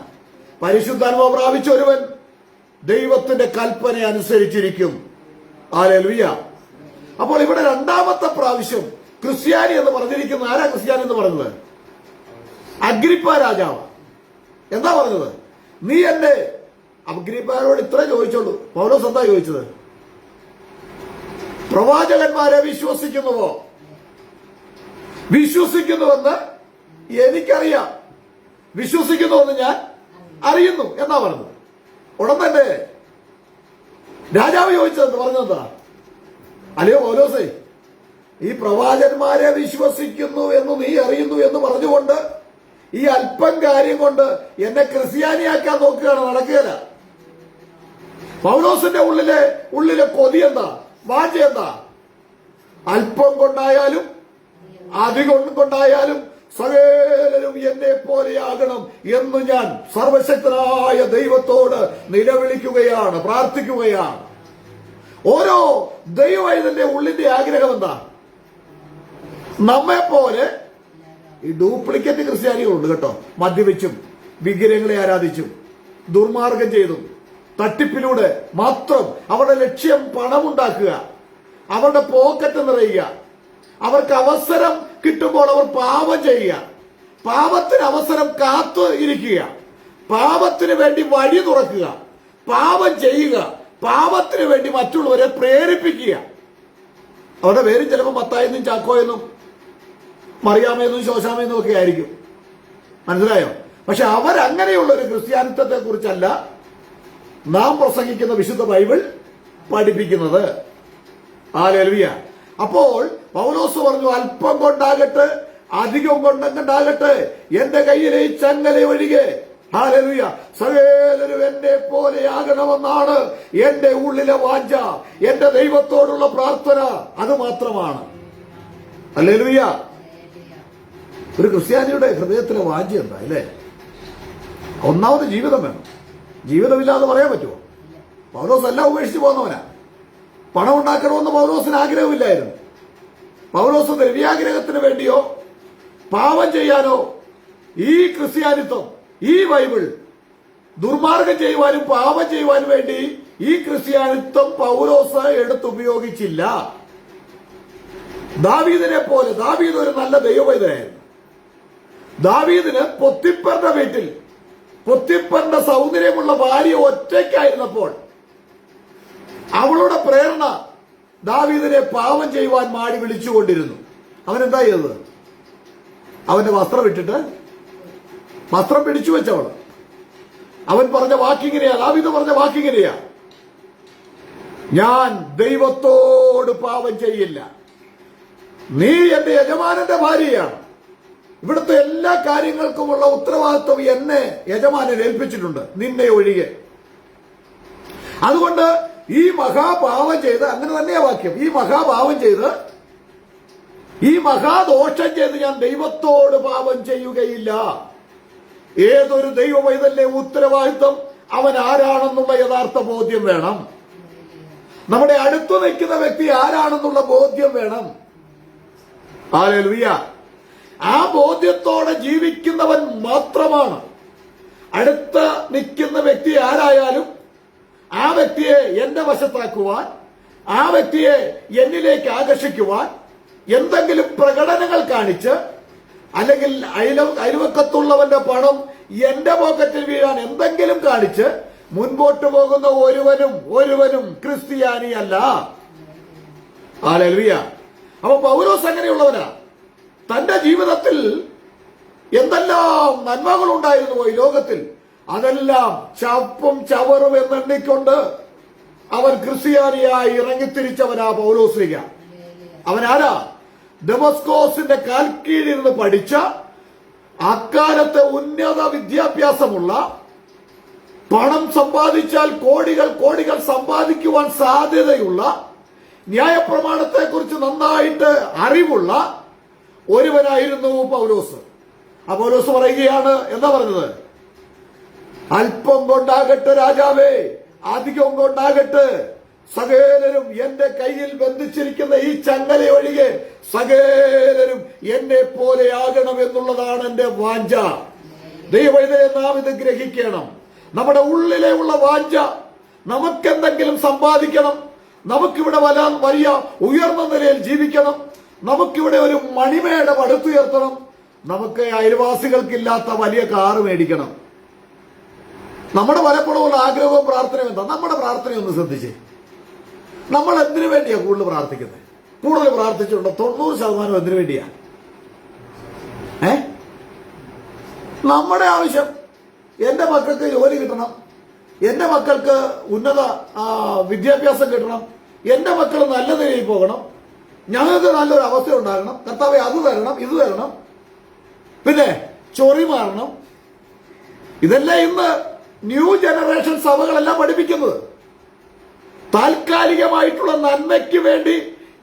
പരിശുദ്ധാത്മാവ് പ്രാപിച്ച ഒരുവൻ ദൈവത്തിന്റെ കൽപ്പന അനുസരിച്ചിരിക്കും. ഹല്ലേലൂയ. അപ്പോൾ ഇവിടെ രണ്ടാമത്തെ പ്രാവശ്യം ക്രിസ്ത്യാനി എന്ന് പറഞ്ഞിരിക്കുന്ന ആരാ? ക്രിസ്ത്യാനി എന്ന് പറഞ്ഞത് അഗ്രിപ്പ രാജാവ്. എന്താ പറഞ്ഞത്? നീ എന്നെ അഗ്രിപ്പയോട് ഇത്ര ചോദിച്ചോളൂ. പൗലോസ് എന്താ ചോദിച്ചത്? പ്രവാചകന്മാരെ വിശ്വസിക്കുന്നുവോ? വിശ്വസിക്കുന്നുവെന്ന് എനിക്കറിയാം, വിശ്വസിക്കുന്നുവെന്ന് ഞാൻ അറിയുന്നു എന്നാ പറഞ്ഞത്. ഉടൻ തന്നെ രാജാവ് ചോദിച്ചത് പറഞ്ഞെന്താ? അല്ലയോ പൗലോസേ, ഈ പ്രവാചകന്മാരെ വിശ്വസിക്കുന്നു എന്ന് നീ അറിയുന്നു എന്ന് പറഞ്ഞുകൊണ്ട് ഈ അല്പം കാര്യം കൊണ്ട് എന്നെ ക്രിസ്ത്യാനിയാക്കാൻ നോക്കുകയാണ്, നടക്കുകയില്ല. പൗലോസിന്റെ ഉള്ളിലെ കൊതി എന്താ? വാഞ്ച എന്താ? അല്പം കൊണ്ടായാലും അധികം കൊണ്ടായാലും സകലരും എന്നെ പോലെയാകണം എന്ന് ഞാൻ സർവശക്തനായ ദൈവത്തോട് നിലവിളിക്കുകയാണ്, പ്രാർത്ഥിക്കുകയാണ്. ഓരോ ദൈവവൈതന്റെ ഉള്ളിന്റെ ആഗ്രഹം എന്താ? നമ്മെ പോലെ ഈ ഡ്യൂപ്ലിക്കേറ്റ് ക്രിസ്ത്യാനികളുണ്ട് കേട്ടോ. മദ്യപിച്ചും വിഗ്രഹങ്ങളെ ആരാധിച്ചും ദുർമാർഗം ചെയ്തും തട്ടിപ്പിലൂടെ മാത്രം അവരുടെ ലക്ഷ്യം പണമുണ്ടാക്കുക, അവരുടെ പോക്കറ്റ് നിറയുക, അവർക്ക് അവസരം കിട്ടുമ്പോൾ അവർ പാപം ചെയ്യുക, പാപത്തിന് അവസരം കാത്തു ഇരിക്കുക, പാപത്തിന് വേണ്ടി വഴി തുറക്കുക, പാപം ചെയ്യുക, പാപത്തിന് വേണ്ടി മറ്റുള്ളവരെ പ്രേരിപ്പിക്കുക. അവരുടെ പേരും ചിലപ്പോൾ മത്തായെന്നും ചാക്കോയെന്നും മറിയാമെന്നും ശോശാമെന്നും ഒക്കെ ആയിരിക്കും. മനസ്സിലായോ? പക്ഷെ അവരങ്ങനെയുള്ള ഒരു ക്രിസ്ത്യാനിത്വത്തെ കുറിച്ചല്ല നാം പ്രസംഗിക്കുന്ന വിശുദ്ധ ബൈബിൾ പഠിപ്പിക്കുന്നത്. ഹല്ലേലൂയ. അപ്പോൾ പൗലോസ് പറഞ്ഞു, അല്പം കൊണ്ടാകട്ടെ അധികം കൊണ്ടാകട്ടെ എന്റെ കയ്യിലെ ഈ ചങ്ങല ഒഴികെ, ഹല്ലേലൂയ, സകലരും എന്നെ പോലെയാകണമെന്നാണ് എന്റെ ഉള്ളിലെ വാഞ്ച. എന്റെ ദൈവത്തോടുള്ള പ്രാർത്ഥന അത് മാത്രമാണ്. ഹല്ലേലൂയ. ഒരു ക്രിസ്ത്യാനിയുടെ ഹൃദയത്തിലെ വാഞ്ച എന്താ അല്ലേ? ഒന്നാമത് ജീവിതം വേണം. ജീവിതമില്ലാതെ പറയാൻ പറ്റുമോ? പൗലോസ് എല്ലാം ഉപേക്ഷിച്ച് പോകുന്നവനാ. പണം ഉണ്ടാക്കണമെന്ന് പൗലോസിന് ആഗ്രഹമില്ലായിരുന്നു. പൗലോസ് ദ്രവ്യാഗ്രഹത്തിന് വേണ്ടിയോ പാപം ചെയ്യാനോ ഈ ക്രിസ്ത്യാനിത്വം, ഈ ബൈബിൾ ദുർമാർഗം ചെയ്യുവാനും പാപം ചെയ്യുവാനും വേണ്ടി ഈ ക്രിസ്ത്യാനിത്വം പൗലോസ് എടുത്തുപയോഗിച്ചില്ല. ദാവീദിനെ പോലെ, ദാവീദ് ഒരു നല്ല ദൈവവൈദ്യനായിരുന്നു. ദാവീദിന് പൊത്തിപ്പറിന്റെ വീട്ടിൽ പൊത്തിപ്പറിന്റെ സൗന്ദര്യമുള്ള ഭാര്യ ഒറ്റയ്ക്കായിരുന്നപ്പോൾ അവളുടെ പ്രേരണ ദാവീദിനെ പാപം ചെയ്യുവാൻ മാടി വിളിച്ചുകൊണ്ടിരുന്നു. അവൻ എന്താ ചെയ്തത്? അവന്റെ വസ്ത്രം ഇട്ടിട്ട് വസ്ത്രം പിടിച്ചു വെച്ചവൾ. അവൻ പറഞ്ഞ വാക്കിങ്ങനെയാ, ദാവീദ് പറഞ്ഞ വാക്കിങ്ങനെയാ, ഞാൻ ദൈവത്തോട് പാപം ചെയ്യില്ല. നീ എന്റെ യജമാനന്റെ ഭാര്യയാണ്. ഇവിടുത്തെ എല്ലാ കാര്യങ്ങൾക്കുമുള്ള ഉത്തരവാദിത്വം എന്നെ യജമാനൻ ഏൽപ്പിച്ചിട്ടുണ്ട്, നിന്നെ ഒഴികെ. അതുകൊണ്ട് ഈ മഹാപാപം ചെയ്ത്, അങ്ങനെ തന്നെയാ വാക്യം, ഈ മഹാപാപം ചെയ്ത്, ഈ മഹാദോഷം ചെയ്ത് ഞാൻ ദൈവത്തോട് പാപം ചെയ്യുകയില്ല. ഏതൊരു ദൈവവൈതലിന്റെ ഉത്തരവാദിത്വം അവൻ ആരാണെന്നുള്ള യഥാർത്ഥ ബോധ്യം വേണം. നമ്മുടെ അടുത്ത് നിൽക്കുന്ന വ്യക്തി ആരാണെന്നുള്ള ബോധ്യം വേണം. ഹല്ലേലൂയ. ആ ബോധ്യത്തോടെ ജീവിക്കുന്നവൻ മാത്രമാണ് അടുത്ത് നിൽക്കുന്ന വ്യക്തി ആരായാലും ആ വ്യക്തിയെ എന്റെ വശത്താക്കുവാൻ, ആ വ്യക്തിയെ എന്നിലേക്ക് ആകർഷിക്കുവാൻ എന്തെങ്കിലും പ്രകടനങ്ങൾ കാണിച്ച്, അല്ലെങ്കിൽ അയൽവക്കത്തുള്ളവന്റെ പണം എന്റെ പോക്കറ്റിൽ വീഴാൻ എന്തെങ്കിലും കാണിച്ച് മുൻപോട്ട് പോകുന്ന ഒരുവനും ക്രിസ്ത്യാനിയല്ല. ഹല്ലേലൂയ. അപ്പൊ പൗലോസ് അങ്ങനെയുള്ളവനാ. തന്റെ ജീവിതത്തിൽ എന്തെല്ലാം നന്മകളുണ്ടായിരുന്നു ഈ ലോകത്തിൽ, അതെല്ലാം ചപ്പും ചവറും എന്നെണ്ണിക്കൊണ്ട് അവൻ ക്രിസ്ത്യാനിയായി ഇറങ്ങിത്തിരിച്ചവനാ പൗലോസ്ലീഹ. അവനാരാ? ദമസ്കോസിന്റെ കാൽക്കീഴിരുന്ന് പഠിച്ച, അക്കാലത്തെ ഉന്നത വിദ്യാഭ്യാസമുള്ള, പണം സമ്പാദിച്ചാൽ കോടികൾ സമ്പാദിക്കുവാൻ സാധ്യതയുള്ള, ന്യായപ്രമാണത്തെക്കുറിച്ച് നന്നായിട്ട് അറിവുള്ള ഒരുവനായിരുന്നു പൗലോസ്. ആ പൗലോസ് പറയുകയാണ്, എന്താ പറഞ്ഞത്? അല്പം കൊണ്ടാകട്ടെ രാജാവേ, അധികം കൊണ്ടാകട്ടെ സകലരും എന്റെ കയ്യിൽ ബന്ധിച്ചിരിക്കുന്ന ഈ ചങ്ങല ഒഴികെ സകലരും എന്നെ പോലെയാകണം എന്നുള്ളതാണ് എന്റെ വാഞ്ച. ദൈവവൈതലെ നാം ഇത് ഗ്രഹിക്കണം. നമ്മുടെ ഉള്ളിലെ ഉള്ള വാഞ്ച, നമുക്കെന്തെങ്കിലും സമ്പാദിക്കണം, നമുക്കിവിടെ വലിയ ഉയർന്ന നിലയിൽ ജീവിക്കണം, നമുക്കിവിടെ ഒരു മണിമേട പടുത്തുയർത്തണം, നമുക്ക് അയൽവാസികൾക്കില്ലാത്ത വലിയ കാറ് മേടിക്കണം. നമ്മുടെ പലപ്പോഴുള്ള ആഗ്രഹവും പ്രാർത്ഥനയും എന്താ? നമ്മുടെ പ്രാർത്ഥനയൊന്ന് ശ്രദ്ധിച്ചേ. നമ്മൾ എന്തിനു വേണ്ടിയാ കൂടുതൽ പ്രാർത്ഥിക്കുന്നത്? കൂടുതൽ പ്രാർത്ഥിച്ചിട്ടുണ്ടോ? 90% എന്തിനു വേണ്ടിയാ? നമ്മുടെ ആവശ്യം, എന്റെ മക്കൾക്ക് ജോലി കിട്ടണം, എന്റെ മക്കൾക്ക് ഉന്നത വിദ്യാഭ്യാസം കിട്ടണം, എന്റെ മക്കൾ നല്ല നിലയിൽ പോകണം, ഞങ്ങൾക്ക് നല്ലൊരു അവസ്ഥ ഉണ്ടാകണം, കർത്താവേ അത് തരണം, ഇത് തരണം, പിന്നെ ചൊറി മാറണം. ഇതെല്ലാം ഇന്ന് ന്യൂ ജനറേഷൻ സഭകളെല്ലാം പഠിപ്പിക്കുന്നത്. താൽക്കാലികമായിട്ടുള്ള നന്മയ്ക്ക് വേണ്ടി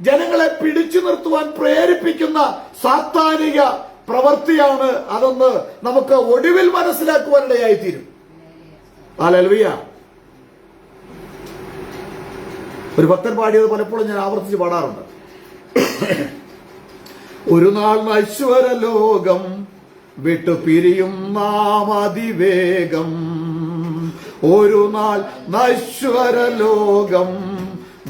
ജനങ്ങളെ പിടിച്ചു നിർത്തുവാൻ പ്രേരിപ്പിക്കുന്ന സാത്താനിക പ്രവൃത്തിയാണ് അതെന്ന് നമുക്ക് ഒടുവിൽ മനസ്സിലാക്കുവാനിടയായിത്തീരും. ഹല്ലേലൂയ. ഒരു ഭക്തൻ പാടിയത് പലപ്പോഴും ഞാൻ ആവർത്തിച്ച് പാടാറുണ്ട്. ഒരു നാൾ നശ്വര ലോകം വിട്ടു പിരിയും നാം അതിവേഗം. ഒരു നാൾ നശ്വര ലോകം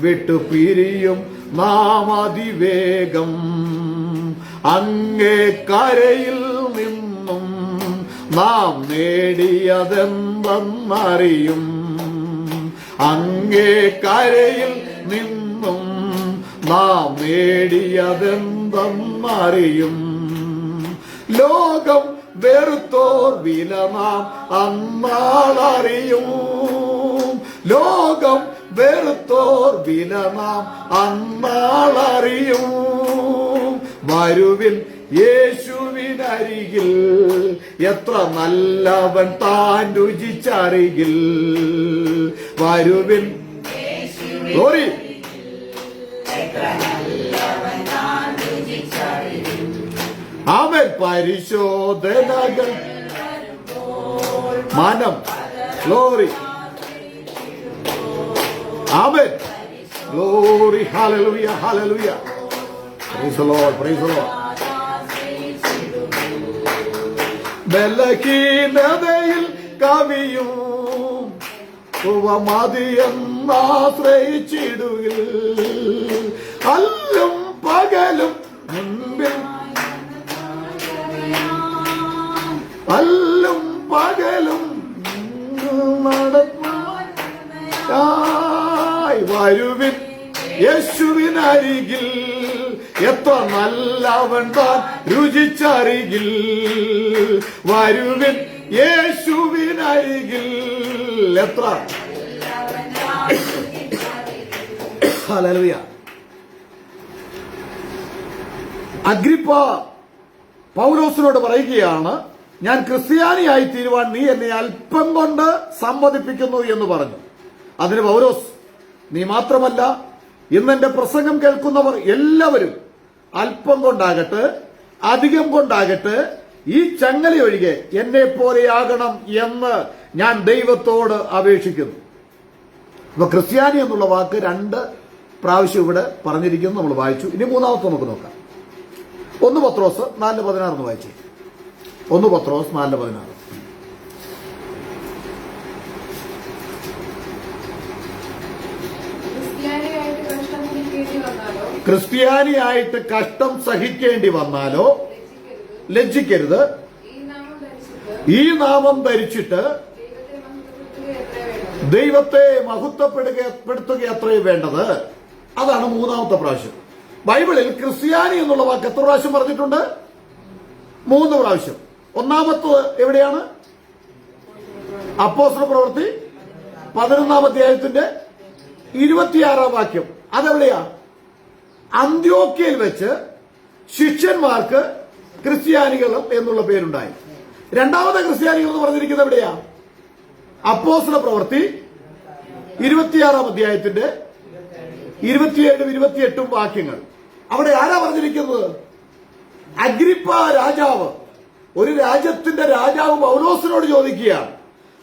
വിട്ടു പിരിയും നാം അതിവേഗം. അങ്ങേ കരയിൽ നിന്നും നാം നേടിയതെന്തെന്നറിയും. അങ്ങേ കരയിൽ നിന്നും നാം നേടിയതെന്തെന്നറിയും. ലോകം വെറുത്തോർ വില നാം അന്നാളറിയും. ലോകം വെറുത്തോർ വില നാം അന്നാളറിയും. വരുവിൻ യേശുവിനരികിൽ, എത്ര നല്ലവൻ താൻ രുചിച്ചറികിൽ. വരുവിൻ സോറി അവൻ പരിശോധനകൾ മനം ഗ്ലോറി അവൻ glory. Hallelujah hallelujah. Praise the Lord praise the Lord. ബലഹീനതയിൽ കവിയും മതിയെന്നാശ്രയിച്ചിടുകിൽ. അല്ലും പകലും മുൻപിൽ അല്ലും പകലും നടന്നായി. വരുവിൻ യേശുവിനരികിൽ, എത്ര നല്ലവൻ താൻ രുചിച്ചറികിൽ. വരുവിൻ യേശുവിനരികിൽ, എത്ര ഹല്ലേലൂയ. അഗ്രിപ്പ പൗലോസിനോട് പറയുകയാണ്, ഞാൻ ക്രിസ്ത്യാനിയായി തീരുവാൻ നീ എന്നെ അല്പം കൊണ്ട് സമ്മതിപ്പിക്കുന്നു എന്ന് പറഞ്ഞു. അതിന് പൗലോസ്, നീ മാത്രമല്ല ഇന്നെന്റെ പ്രസംഗം കേൾക്കുന്നവർ എല്ലാവരും അല്പം കൊണ്ടാകട്ടെ അധികം കൊണ്ടാകട്ടെ ഈ ചങ്ങല ഒഴികെ എന്നെ പോലെയാകണം എന്ന് ഞാൻ ദൈവത്തോട് അപേക്ഷിക്കുന്നു. അപ്പൊ ക്രിസ്ത്യാനി എന്നുള്ള വാക്ക് 2 പ്രാവശ്യം ഇവിടെ പറഞ്ഞിരിക്കുന്നു, നമ്മൾ വായിച്ചു. ഇനി മൂന്നാമത്തെ നമുക്ക് നോക്കാം. 1 പത്രോസ് 4:16 വായിച്ചേ. 1 പത്രോസ് 4:16. ക്രിസ്ത്യാനിയായിട്ട് കഷ്ടം സഹിക്കേണ്ടി വന്നാലോ ലജ്ജിക്കരുത്. ഈ നാമം ധരിച്ചിട്ട് ദൈവത്തെ മഹത്വപ്പെടുത്തുക അത്രയും വേണ്ടത്. അതാണ് മൂന്നാമത്തെ പ്രാവശ്യം. ബൈബിളിൽ ക്രിസ്ത്യാനി എന്നുള്ള വാക്ക് എത്ര പ്രാവശ്യം പറഞ്ഞിട്ടുണ്ട്? 3 പ്രാവശ്യം. ഒന്നാമത്തത് എവിടെയാണ്? അപ്പോസ്തല പ്രവൃത്തി 11-ാം അധ്യായത്തിന്റെ 26-ാം വാക്യം. അതെവിടെയാ? അന്ത്യോക്യയിൽ വെച്ച് ശിഷ്യന്മാർക്ക് ക്രിസ്ത്യാനികൾ എന്നുള്ള പേരുണ്ടായി. രണ്ടാമത്തെ ക്രിസ്ത്യാനികൾ എന്ന് പറഞ്ഞിരിക്കുന്നത് എവിടെയാ? അപ്പോസ്തല പ്രവൃത്തി 26-ാം അധ്യായത്തിന്റെ 27-28 വാക്യങ്ങൾ. അവിടെ ആരാ പറഞ്ഞിരിക്കുന്നത്? അഗ്രിപ്പ രാജാവ്, ഒരു രാജ്യത്തിന്റെ രാജാവ് പൗലോസിനോട് ചോദിക്കുകയാണ്,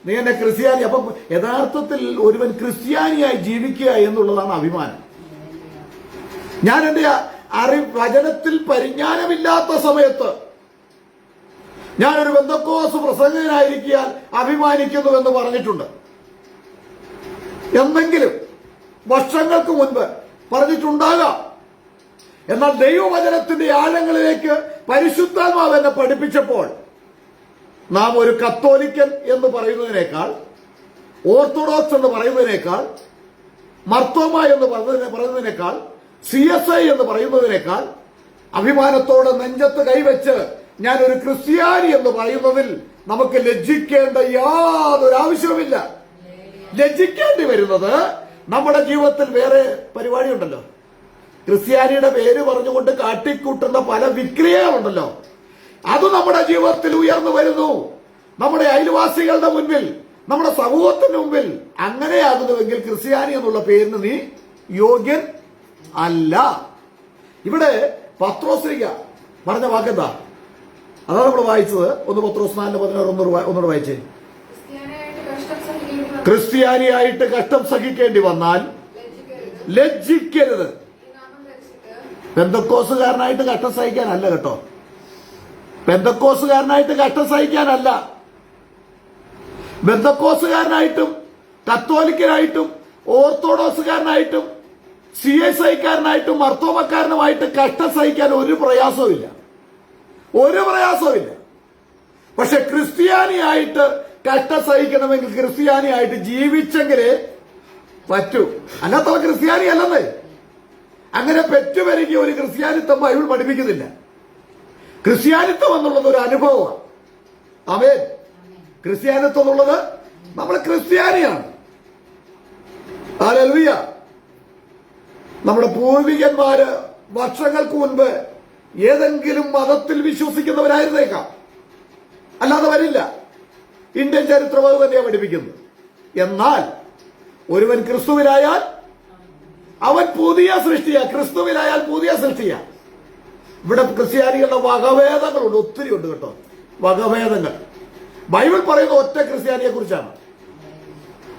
നീ എന്നെ ക്രിസ്ത്യാനി. അപ്പം യഥാർത്ഥത്തിൽ ഒരുവൻ ക്രിസ്ത്യാനിയായി ജീവിക്കുക എന്നുള്ളതാണ് അഭിമാനം. ഞാൻ എന്റെ വചനത്തിൽ പരിജ്ഞാനമില്ലാത്ത സമയത്ത് ഞാനൊരു പെന്തക്കോസ്ത് പ്രസംഗകനായിരിക്കാൻ അഭിമാനിക്കുന്നുവെന്ന് പറഞ്ഞിട്ടുണ്ട്. എന്തെങ്കിലും വർഷങ്ങൾക്ക് മുൻപ് പറഞ്ഞിട്ടുണ്ടാകാം. എന്നാൽ ദൈവവചനത്തിന്റെ ആഴങ്ങളിലേക്ക് പരിശുദ്ധാത്മാവ് എന്നെ പഠിപ്പിച്ചപ്പോൾ നാം ഒരു കത്തോലിക്കൻ എന്ന് പറയുന്നതിനേക്കാൾ, ഓർത്തഡോക്സ് എന്ന് പറയുന്നതിനേക്കാൾ, മർത്തോമ എന്ന് പറയുന്നതിനേക്കാൾ, CSI എന്ന് പറയുന്നതിനേക്കാൾ അഭിമാനത്തോടെ നെഞ്ചത്ത് കൈവച്ച് ഞാൻ ഒരു ക്രിസ്ത്യാനി എന്ന് പറയുന്നതിൽ നമുക്ക് ലജ്ജിക്കേണ്ട യാതൊരു ആവശ്യവുമില്ല. ലജ്ജിക്കേണ്ടി വരുന്നത് നമ്മുടെ ജീവിതത്തിൽ വേറെ പരിപാടിയുണ്ടല്ലോ. ക്രിസ്ത്യാനിയുടെ പേര് പറഞ്ഞുകൊണ്ട് കാട്ടിക്കൂട്ടുന്ന പല വിക്രിയകളുണ്ടല്ലോ. അത് നമ്മുടെ ജീവിതത്തിൽ ഉയർന്നു വരുന്നു. നമ്മുടെ അയൽവാസികളുടെ മുൻപിൽ, നമ്മുടെ സമൂഹത്തിന് മുമ്പിൽ അങ്ങനെയാകുന്നുവെങ്കിൽ ക്രിസ്ത്യാനി എന്നുള്ള പേരിന് നീ യോഗ്യൻ അല്ല. ഇവിടെ പത്രോസ്ലിഹ പറഞ്ഞ വാക്കെന്താ? അതാണ് നമ്മൾ വായിച്ചത്. 1 പത്രോസ് 4:16 ഒന്നുകൂടെ വായിച്ചേ. ക്രിസ്ത്യാനിയായിട്ട് കഷ്ടം സഹിക്കേണ്ടി വന്നാൽ ലജ്ജിക്കരുത്. പെന്തക്കോസുകാരനായിട്ട് കഷ്ടം സഹിക്കാനല്ല കേട്ടോ. പെന്തക്കോസുകാരനായിട്ട് കഷ്ടം സഹിക്കാനല്ല. ബന്ധക്കോസുകാരനായിട്ടും കത്തോലിക്കനായിട്ടും ഓർത്തഡോക്സുകാരനായിട്ടും CSI കാരനായിട്ടും മർത്തോമക്കാരനുമായിട്ട് കഷ്ടം സഹിക്കാൻ ഒരു പ്രയാസവും ഇല്ല. പക്ഷെ ക്രിസ്ത്യാനിയായിട്ട് കഷ്ടം സഹിക്കണമെങ്കിൽ ക്രിസ്ത്യാനിയായിട്ട് ജീവിച്ചെങ്കിലേ പറ്റൂ. അല്ലാത്തവൻ ക്രിസ്ത്യാനി അല്ലെന്നേ. അങ്ങനെ പെറ്റുപെരുകിയ ഒരു ക്രിസ്ത്യാനിത്വം ബൈബിൾ പഠിപ്പിക്കുന്നില്ല. ക്രിസ്ത്യാനിത്വം എന്നുള്ളത് ഒരു അനുഭവമാണ്. ആമേൻ. ക്രിസ്ത്യാനിത്വം എന്നുള്ളത് നമ്മൾ ക്രിസ്ത്യാനിയാണ്. ഹല്ലേലൂയ. നമ്മുടെ പൂർവികന്മാര് വർഷങ്ങൾക്ക് മുൻപ് ഏതെങ്കിലും മതത്തിൽ വിശ്വസിക്കുന്നവരായിരുന്നേക്കാം, അല്ലാതെ വരില്ല. ഇന്ത്യൻ ചരിത്രം അത് തന്നെയാണ് പഠിപ്പിക്കുന്നത്. എന്നാൽ ഒരുവൻ ക്രിസ്തുവിലായാൽ അവൻ പുതിയ സൃഷ്ടിയാ. ക്രിസ്തുവിലായാൽ പുതിയ സൃഷ്ടിയാ. ഇവിടെ ക്രിസ്ത്യാനികളുടെ വകഭേദങ്ങളുണ്ട്, ഒത്തിരി ഉണ്ട് കേട്ടോ, വകഭേദങ്ങൾ. ബൈബിൾ പറയുന്ന ഒറ്റ ക്രിസ്ത്യാനിയെ കുറിച്ചാണ്.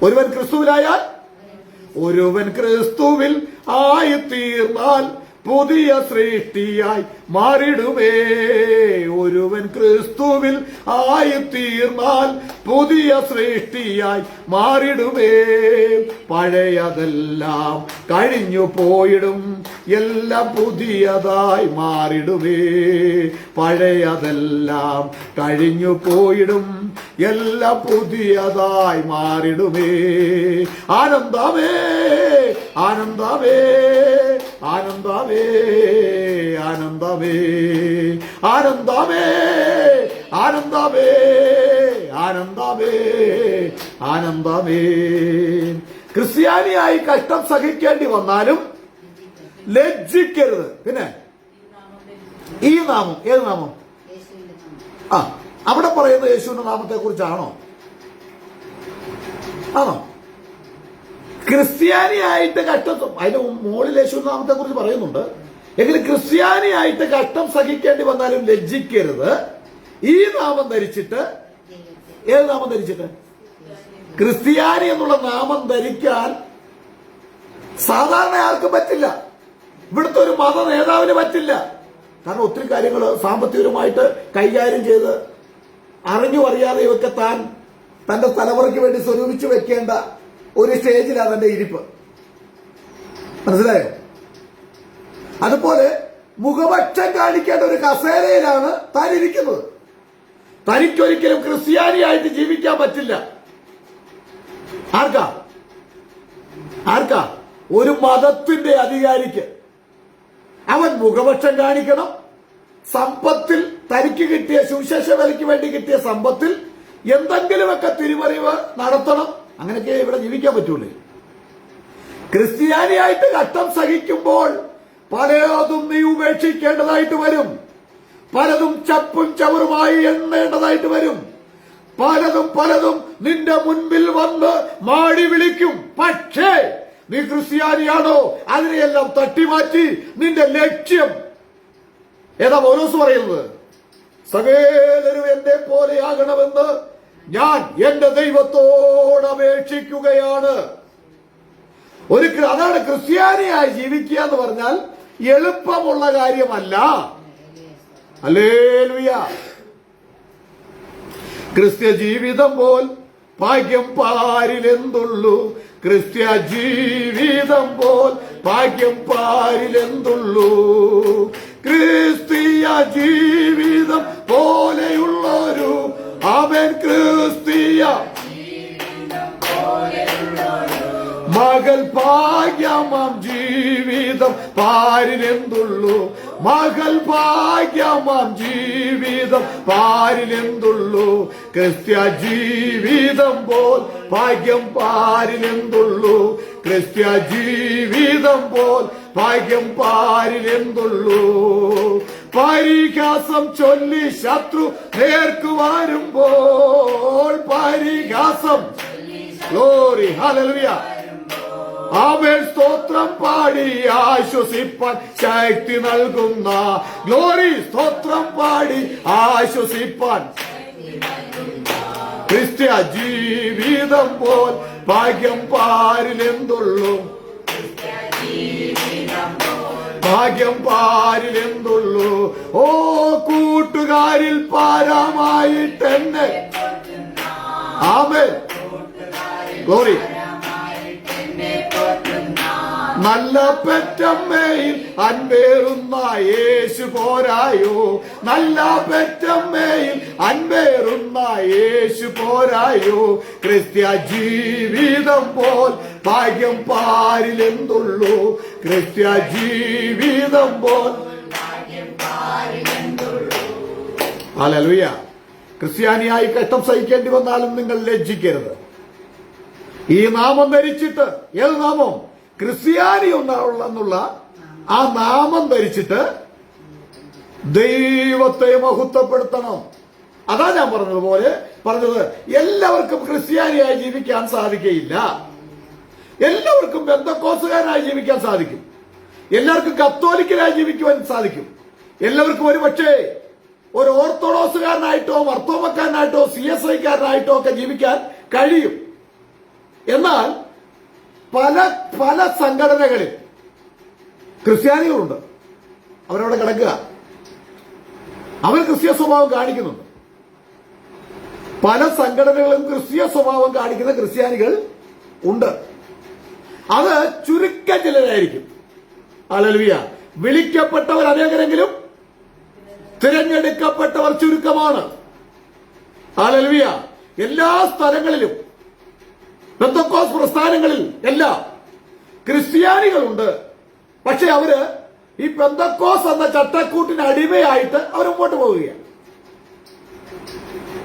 ഒരുവൻ ക്രിസ്തുവിലായാൽ, ഒരുവൻ ക്രിസ്തുവിൽ ആയിത്തീർന്നാൽ പുതിയ സൃഷ്ടിയായി മാറിടുമേ. ഒരുവൻ ക്രിസ്തുവിൽ ആയിത്തീർന്നാൽ പുതിയ സൃഷ്ടിയായി മാറിടുമേ. പഴയതെല്ലാം കഴിഞ്ഞു പോയിടും, എല്ലാം പുതിയതായി മാറിടുമേ. പഴയതെല്ലാം കഴിഞ്ഞു പോയിടും, എല്ലാം പുതിയതായി മാറിടുമേ. ആനന്ദമേ ആനന്ദമേ ആനന്ദമേ ആനന്ദമേ ആനന്ദമേ ആനന്ദമേ ആനന്ദമേ ആനന്ദമേ. ക്രിസ്ത്യാനിയായി കഷ്ടം സഹിക്കേണ്ടി വന്നാലും ലജ്ജിക്കരുത്. പിന്നെ ഈ നാമം, ഏത് നാമം? അവിടെ പറയുന്ന യേശുവിന്റെ നാമത്തെ കുറിച്ചാണോ? ആണോ? ക്രിസ്ത്യാനിയായിട്ട് കഷ്ടം, അതിന്റെ മുകളിൽ യേശുവിന്റെ നാമത്തെ കുറിച്ച് പറയുന്നുണ്ട്. എങ്കിലും ക്രിസ്ത്യാനിയായിട്ട് കഷ്ടം സഹിക്കേണ്ടി വന്നാലും ലജ്ജിക്കരുത്. ഈ നാമം ധരിച്ചിട്ട്, ഏത് നാമം ധരിച്ചിട്ട്? ക്രിസ്ത്യാനി എന്നുള്ള നാമം ധരിക്കാൻ സാധാരണ ആർക്കും പറ്റില്ല. ഇവിടുത്തെ ഒരു മത നേതാവിന് പറ്റില്ല. കാരണം ഒത്തിരി കാര്യങ്ങൾ സാമ്പത്തികമായിട്ട് കൈകാര്യം ചെയ്ത് അറിഞ്ഞു അറിയാതെ ഇവക്കെ തന്റെ തലമുറയ്ക്ക് വേണ്ടി സ്വരൂപിച്ചു വെക്കേണ്ട ഒരു സ്റ്റേജിലാണ് തന്റെ ഇരിപ്പ്. മനസ്സിലായോ? അതുപോലെ മുഖപക്ഷം കാണിക്കേണ്ട ഒരു കസേരയിലാണ് താൻ ഇരിക്കുന്നത്. തനിക്കൊരിക്കലും ക്രിസ്ത്യാനിയായിട്ട് ജീവിക്കാൻ പറ്റില്ല. ആർക്കാ? ഒരു മതത്തിന്റെ അധികാരിക്ക്. അവൻ മുഖപക്ഷം കാണിക്കണം. സമ്പത്തിൽ തനിക്ക് കിട്ടിയ സുവിശേഷ വിലയ്ക്ക് വേണ്ടി കിട്ടിയ സമ്പത്തിൽ എന്തെങ്കിലുമൊക്കെ തിരിമറിവ് നടത്തണം. അങ്ങനെയൊക്കെ ഇവിടെ ജീവിക്കാൻ പറ്റൂലേ. ക്രിസ്ത്യാനിയായിട്ട് കഷ്ടം സഹിക്കുമ്പോൾ പലതും നീ ഉപേക്ഷിക്കേണ്ടതായിട്ട് വരും. പലതും ചപ്പും ചവറുമായി എണ്ണേണ്ടതായിട്ട് വരും. പലതും നിന്റെ മുൻപിൽ വന്ന് മാടി വിളിക്കും. പക്ഷേ നീ ക്രിസ്ത്യാനിയാണോ? അതിനെയെല്ലാം തട്ടിമാറ്റി നിന്റെ ലക്ഷ്യം ഏതാ പൗലോസ് പറയുന്നത്? സകലരും എന്നെ പോലെയാകണമെന്ന് ഞാൻ എന്റെ ദൈവത്തോട് അപേക്ഷിക്കുകയാണ്. അതാണ് ക്രിസ്ത്യാനിയായി ജീവിക്കുക എന്ന് പറഞ്ഞാൽ എളുപ്പമുള്ള കാര്യമല്ല. ഹല്ലേലൂയ. ക്രിസ്ത്യ ജീവിതം പോൽ ഭാഗ്യം പാരിലെന്തുള്ളൂ. ക്രിസ്ത്യ ജീവിതം പോൽ ഭാഗ്യം പാരിലെന്തുള്ളൂ. ക്രിസ്തീയ ജീവിതം പോലെയുള്ളൊരു അവൻ ക്രിസ്തീയ മകൾ ഭാഗ്യമാം ജീവിതം പാരിലെന്തുള്ളൂ. മകൾ ഭാഗ്യമാം ജീവിതം പാരിലെന്തുള്ളൂ. ക്രിസ്ത്യ ജീവിതം പോൽ ഭാഗ്യം പാരിലെന്തുള്ളൂ. ക്രിസ്ത്യ ജീവിതം പോൽ ഭാഗ്യം പാരിലെന്തുള്ളൂ. പരിഹാസം ചൊല്ലി ശത്രു നേർക്കു വരുമ്പോൾ, പരിഹാസം, ഗ്ലോറി, ഹല്ലേലൂയ, ആമേൻ, സ്തോത്രം പാടി ആശ്വസിപ്പാൻ ശക്തി നൽകുന്ന, ഗ്ലോറി, സ്തോത്രം പാടി ആശ്വസിപ്പാൻ ക്രിസ്ത്യ ജീവിതം പോൽ ഭാഗ്യം പാരിലെന്തുള്ളൂ. ഭാഗ്യം പാരിലെന്തുള്ളൂ. ഓ കൂട്ടുകാരിൽ പാരമായിട്ടെന്നെ. ആമേൻ. ഗ്ലോറി. നല്ല പെറ്റമ്മയിൽ അൻപേറുന്ന യേശു പോരായോ. നല്ല പെറ്റമ്മയിൽ അൻപേറുന്ന യേശു പോരായോ. ക്രിസ്ത്യ ജീവിതം പോൽ ഭാഗ്യം പാരിലെന്തുള്ളൂ. ക്രിസ്ത്യ ജീവിതം പോൽ. ഹല്ലേലൂയ. ക്രിസ്ത്യാനിയായി കഷ്ടം സഹിക്കേണ്ടി വന്നാലും നിങ്ങൾ ലജ്ജിക്കരുത്. ഈ നാമം ധരിച്ചിട്ട്, ഏത് നാമം? ക്രിസ്ത്യാനി എന്നുള്ള ആ നാമം ധരിച്ചിട്ട് ദൈവത്തെ മഹത്വപ്പെടുത്തണം. അതാ ഞാൻ പറഞ്ഞത് എല്ലാവർക്കും ക്രിസ്ത്യാനിയായി ജീവിക്കാൻ സാധിക്കയില്ല. എല്ലാവർക്കും പെന്തക്കോസ്തുകാരനായി ജീവിക്കാൻ സാധിക്കും. എല്ലാവർക്കും കത്തോലിക്കനായി ജീവിക്കുവാൻ സാധിക്കും. എല്ലാവർക്കും ഒരു പക്ഷേ ഒരു ഓർത്തഡോക്സുകാരനായിട്ടോ മർത്തോമക്കാരനായിട്ടോ CSI കാരനായിട്ടോ ഒക്കെ ജീവിക്കാൻ കഴിയും. എന്നാൽ പല പല സംഘടനകളിൽ ക്രിസ്ത്യാനികളുണ്ട്. അവരവിടെ കിടക്കുക. അവർ ക്രിസ്തീയ സ്വഭാവം കാണിക്കുന്നുണ്ട്. പല സംഘടനകളും ക്രിസ്തീയ സ്വഭാവം കാണിക്കുന്ന ക്രിസ്ത്യാനികൾ ഉണ്ട്. അത് ചുരുക്കം ചിലരായിരിക്കും. ഹല്ലേലൂയ. വിളിക്കപ്പെട്ടവർ അനേകരെങ്കിലും തിരഞ്ഞെടുക്കപ്പെട്ടവർ ചുരുക്കമാണ്. ഹല്ലേലൂയ. എല്ലാ സ്ഥലങ്ങളിലും പെന്തക്കോസ്ത് പ്രസ്ഥാനങ്ങളിൽ എല്ലാം ക്രിസ്ത്യാനികളുണ്ട്. പക്ഷെ അവര് ഈ പെന്തക്കോസ് എന്ന ചട്ടക്കൂട്ടിന് അടിമയായിട്ട് അവർ മുമ്പോട്ട് പോവുകയാണ്.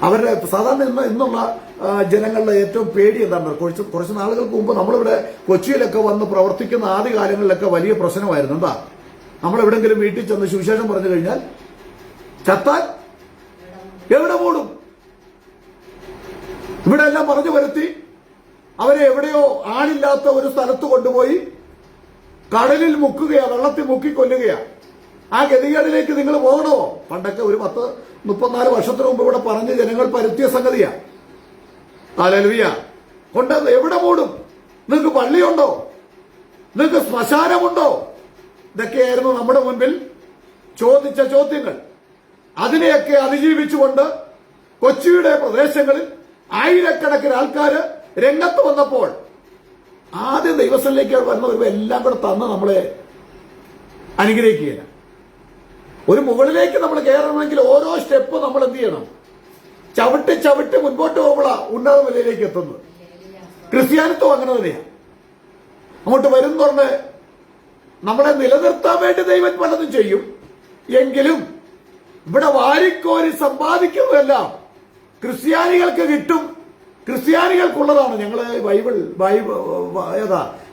അവരുടെ സാധാരണ ഇന്നുള്ള ജനങ്ങളുടെ ഏറ്റവും പേടി എന്താണ്? കുറച്ച് നാളുകൾക്ക് മുമ്പ് നമ്മളിവിടെ കൊച്ചിയിലൊക്കെ വന്ന് പ്രവർത്തിക്കുന്ന ആദ്യ കാലങ്ങളിലൊക്കെ വലിയ പ്രശ്നമായിരുന്നു. എന്താ? നമ്മളെവിടെങ്കിലും വീട്ടിൽ ചെന്ന് സുവിശേഷം പറഞ്ഞു കഴിഞ്ഞാൽ ചത്താൻ എവിടെ മൂടും? ഇവിടെ എല്ലാം പറഞ്ഞു വരുത്തി അവരെ എവിടെയോ ആളില്ലാത്ത ഒരു സ്ഥലത്ത് കൊണ്ടുപോയി കടലിൽ മുക്കുകയാ, വെള്ളത്തിൽ മുക്കിക്കൊല്ലുകയാ. ആ ഗതികേടിലേക്ക് നിങ്ങൾ പോകണോ? പണ്ടൊക്കെ ഒരു 34 വർഷത്തിന് മുമ്പ് ഇവിടെ പറഞ്ഞ് ജനങ്ങൾ പരുത്തിയ സംഗതിയാ. ഹല്ലേലൂയ. കൊണ്ട് എവിടെ മൂടും? നിങ്ങൾക്ക് പള്ളിയുണ്ടോ? നിങ്ങൾക്ക് ശ്മശാനമുണ്ടോ? ഇതൊക്കെയായിരുന്നു നമ്മുടെ മുൻപിൽ ചോദിച്ച ചോദ്യങ്ങൾ. അതിനെയൊക്കെ അതിജീവിച്ചുകൊണ്ട് കൊച്ചിയുടെ പ്രദേശങ്ങളിൽ ആയിരക്കണക്കിന് ആൾക്കാര് രംഗത്ത് വന്നപ്പോൾ ആദ്യം ദൈവസ്ഥയിലേക്ക് വരുന്നവർ എല്ലാം കൂടെ തന്ന് നമ്മളെ അനുഗ്രഹിക്കുകയില്ല. ഒരു മുകളിലേക്ക് നമ്മൾ കയറണമെങ്കിൽ ഓരോ സ്റ്റെപ്പ് നമ്മൾ എന്ത് ചെയ്യണം? ചവിട്ടി ചവിട്ടി മുൻപോട്ട് പോകുമ്പോഴാ ഉന്നത നിലയിലേക്ക് എത്തുന്നത്. ക്രിസ്ത്യാനിത്വം അങ്ങനെ തന്നെയാണ്. അങ്ങോട്ട് വരും പറഞ്ഞ് നമ്മളെ നിലനിർത്താൻ വേണ്ടി ദൈവം പലതും ചെയ്യും. എങ്കിലും ഇവിടെ വാരിക്കോരി സമ്പാദിക്കുന്നതെല്ലാം ക്രിസ്ത്യാനികൾക്ക് കിട്ടും. ക്രിസ്ത്യാനികൾക്കുള്ളതാണ്. ഞങ്ങള്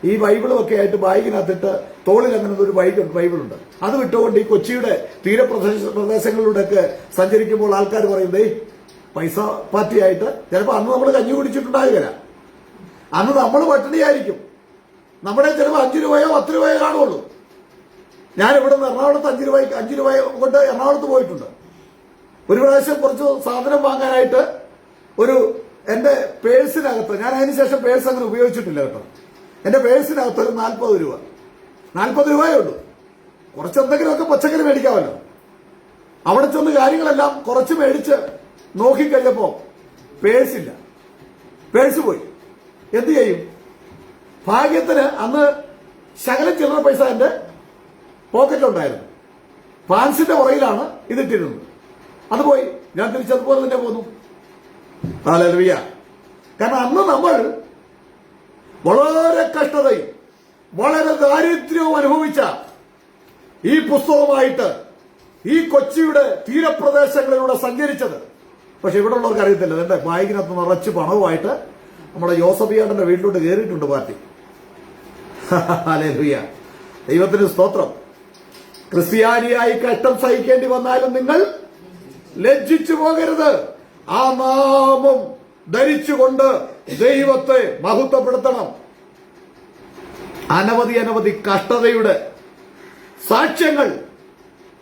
ഈ ബൈബിളും ഒക്കെ ആയിട്ട് ബാഗിനകത്തിട്ട് തോളിൽ അങ്ങനെ ഒരു ബൈബിളുണ്ട്. അത് വിട്ടുകൊണ്ട് ഈ കൊച്ചിയുടെ തീരപ്രദേശങ്ങളിലൂടെയൊക്കെ സഞ്ചരിക്കുമ്പോൾ ആൾക്കാർ പറയും, ദേ പൈസ പാർട്ടിയായിട്ട്. ചിലപ്പോൾ അന്ന് നമ്മൾ കഞ്ഞി കുടിച്ചിട്ടുണ്ടാകില്ല. അന്ന് നമ്മൾ പട്ടിണിയായിരിക്കും. നമ്മുടെ ചിലപ്പോൾ 5 രൂപയോ 10 രൂപയോ കാണുള്ളൂ. ഞാൻ ഇവിടെ നിന്ന് എറണാകുളത്ത് 5 രൂപ കൊണ്ട് എറണാകുളത്ത് പോയിട്ടുണ്ട്. ഒരു പ്രാവശ്യം കുറച്ച് സാധനം വാങ്ങാനായിട്ട് എന്റെ പേഴ്സിനകത്ത്, ഞാൻ അതിനുശേഷം പേഴ്സ് അങ്ങനെ ഉപയോഗിച്ചിട്ടില്ല കേട്ടോ. എന്റെ പേഴ്സിനകത്ത് ഒരു 40 രൂപയേ ഉള്ളൂ. കുറച്ച് എന്തെങ്കിലുമൊക്കെ പച്ചക്കറി മേടിക്കാമല്ലോ. അവിടെ ചെന്ന് കാര്യങ്ങളെല്ലാം കുറച്ച് മേടിച്ച് നോക്കിക്കഴിഞ്ഞപ്പോ പേഴ്സില്ല. പേഴ്സ് പോയി. എന്ത് ചെയ്യും? ഭാഗ്യത്തിന് അന്ന് ശകലം ചില്ലറ പൈസ എന്റെ പോക്കറ്റിലുണ്ടായിരുന്നു. പാൻസിന്റെ പുറയിലാണ് ഇതിട്ടിരുന്നത്. അത് പോയി. ഞാൻ തിരിച്ചതുപോലെ തന്നെ പോന്നു. ഹല്ലേലൂയ. കാരണം അന്ന് നമ്മൾ വളരെ കഷ്ടതയും വളരെ ദാരിദ്ര്യവും അനുഭവിച്ച ഈ പുസ്തകമായിട്ട് ഈ കൊച്ചിയുടെ തീരപ്രദേശങ്ങളിലൂടെ സഞ്ചരിച്ചത്. പക്ഷെ ഇവിടെ ഉള്ളവർക്ക് അറിയത്തില്ല. എന്റെ ബാഗിനകത്ത് നിറച്ച് പണവുമായിട്ട് നമ്മുടെ യോസഫിയാടന്റെ വീട്ടിലോട്ട് കയറിയിട്ടുണ്ട് പാർട്ടി. ഹല്ലേലൂയ. ദൈവത്തിന് സ്തോത്രം. ക്രിസ്ത്യാനിയായി കഷ്ടം സഹിക്കേണ്ടി വന്നാലും നിങ്ങൾ ലജ്ജിച്ചു പോകരുത്. ആ നാമം ധരിച്ചുകൊണ്ട് ദൈവത്തെ മഹത്വപ്പെടുത്തണം. അനവധി കഷ്ടതയുടെ സാക്ഷ്യങ്ങൾ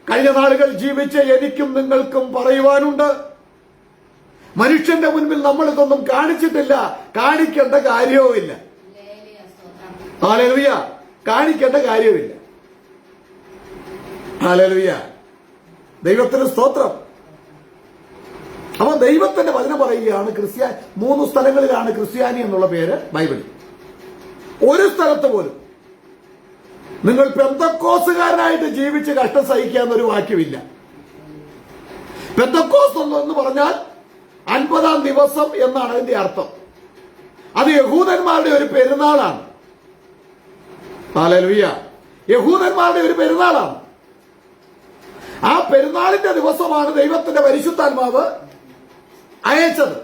കഴിഞ്ഞ നാളുകൾ ജീവിച്ച എനിക്കും നിങ്ങൾക്കും പറയുവാനുണ്ട്. മനുഷ്യന്റെ മുൻപിൽ നമ്മൾ ഇതൊന്നും കാണിച്ചിട്ടില്ല. കാണിക്കേണ്ട കാര്യവുമില്ല. ഹല്ലേലൂയ. കാണിക്കേണ്ട കാര്യമില്ല. ഹല്ലേലൂയ. ദൈവത്തിന് സ്തോത്രം. അപ്പൊ ദൈവത്തിന്റെ വചനം പറയുകയാണ് ക്രിസ്ത്യാനി 3 സ്ഥലങ്ങളിലാണ് ക്രിസ്ത്യാനി എന്നുള്ള പേര് ബൈബിളിൽ. ഒരു സ്ഥലത്ത് പോലും നിങ്ങൾ പെന്തക്കോസുകാരനായിട്ട് ജീവിച്ച് കഷ്ടം സഹിക്കുക എന്നൊരു വാക്യമില്ല. പെന്തക്കോസ് എന്ന് പറഞ്ഞാൽ 50-ാം ദിവസം എന്നാണ് അതിന്റെ അർത്ഥം. അത് യഹൂദന്മാരുടെ ഒരു പെരുന്നാളാണ്. ഹല്ലേലൂയ. യഹൂദന്മാരുടെ ഒരു പെരുന്നാളാണ്. ആ പെരുന്നാളിന്റെ ദിവസമാണ് ദൈവത്തിന്റെ പരിശുദ്ധാത്മാവ് അയച്ചത്.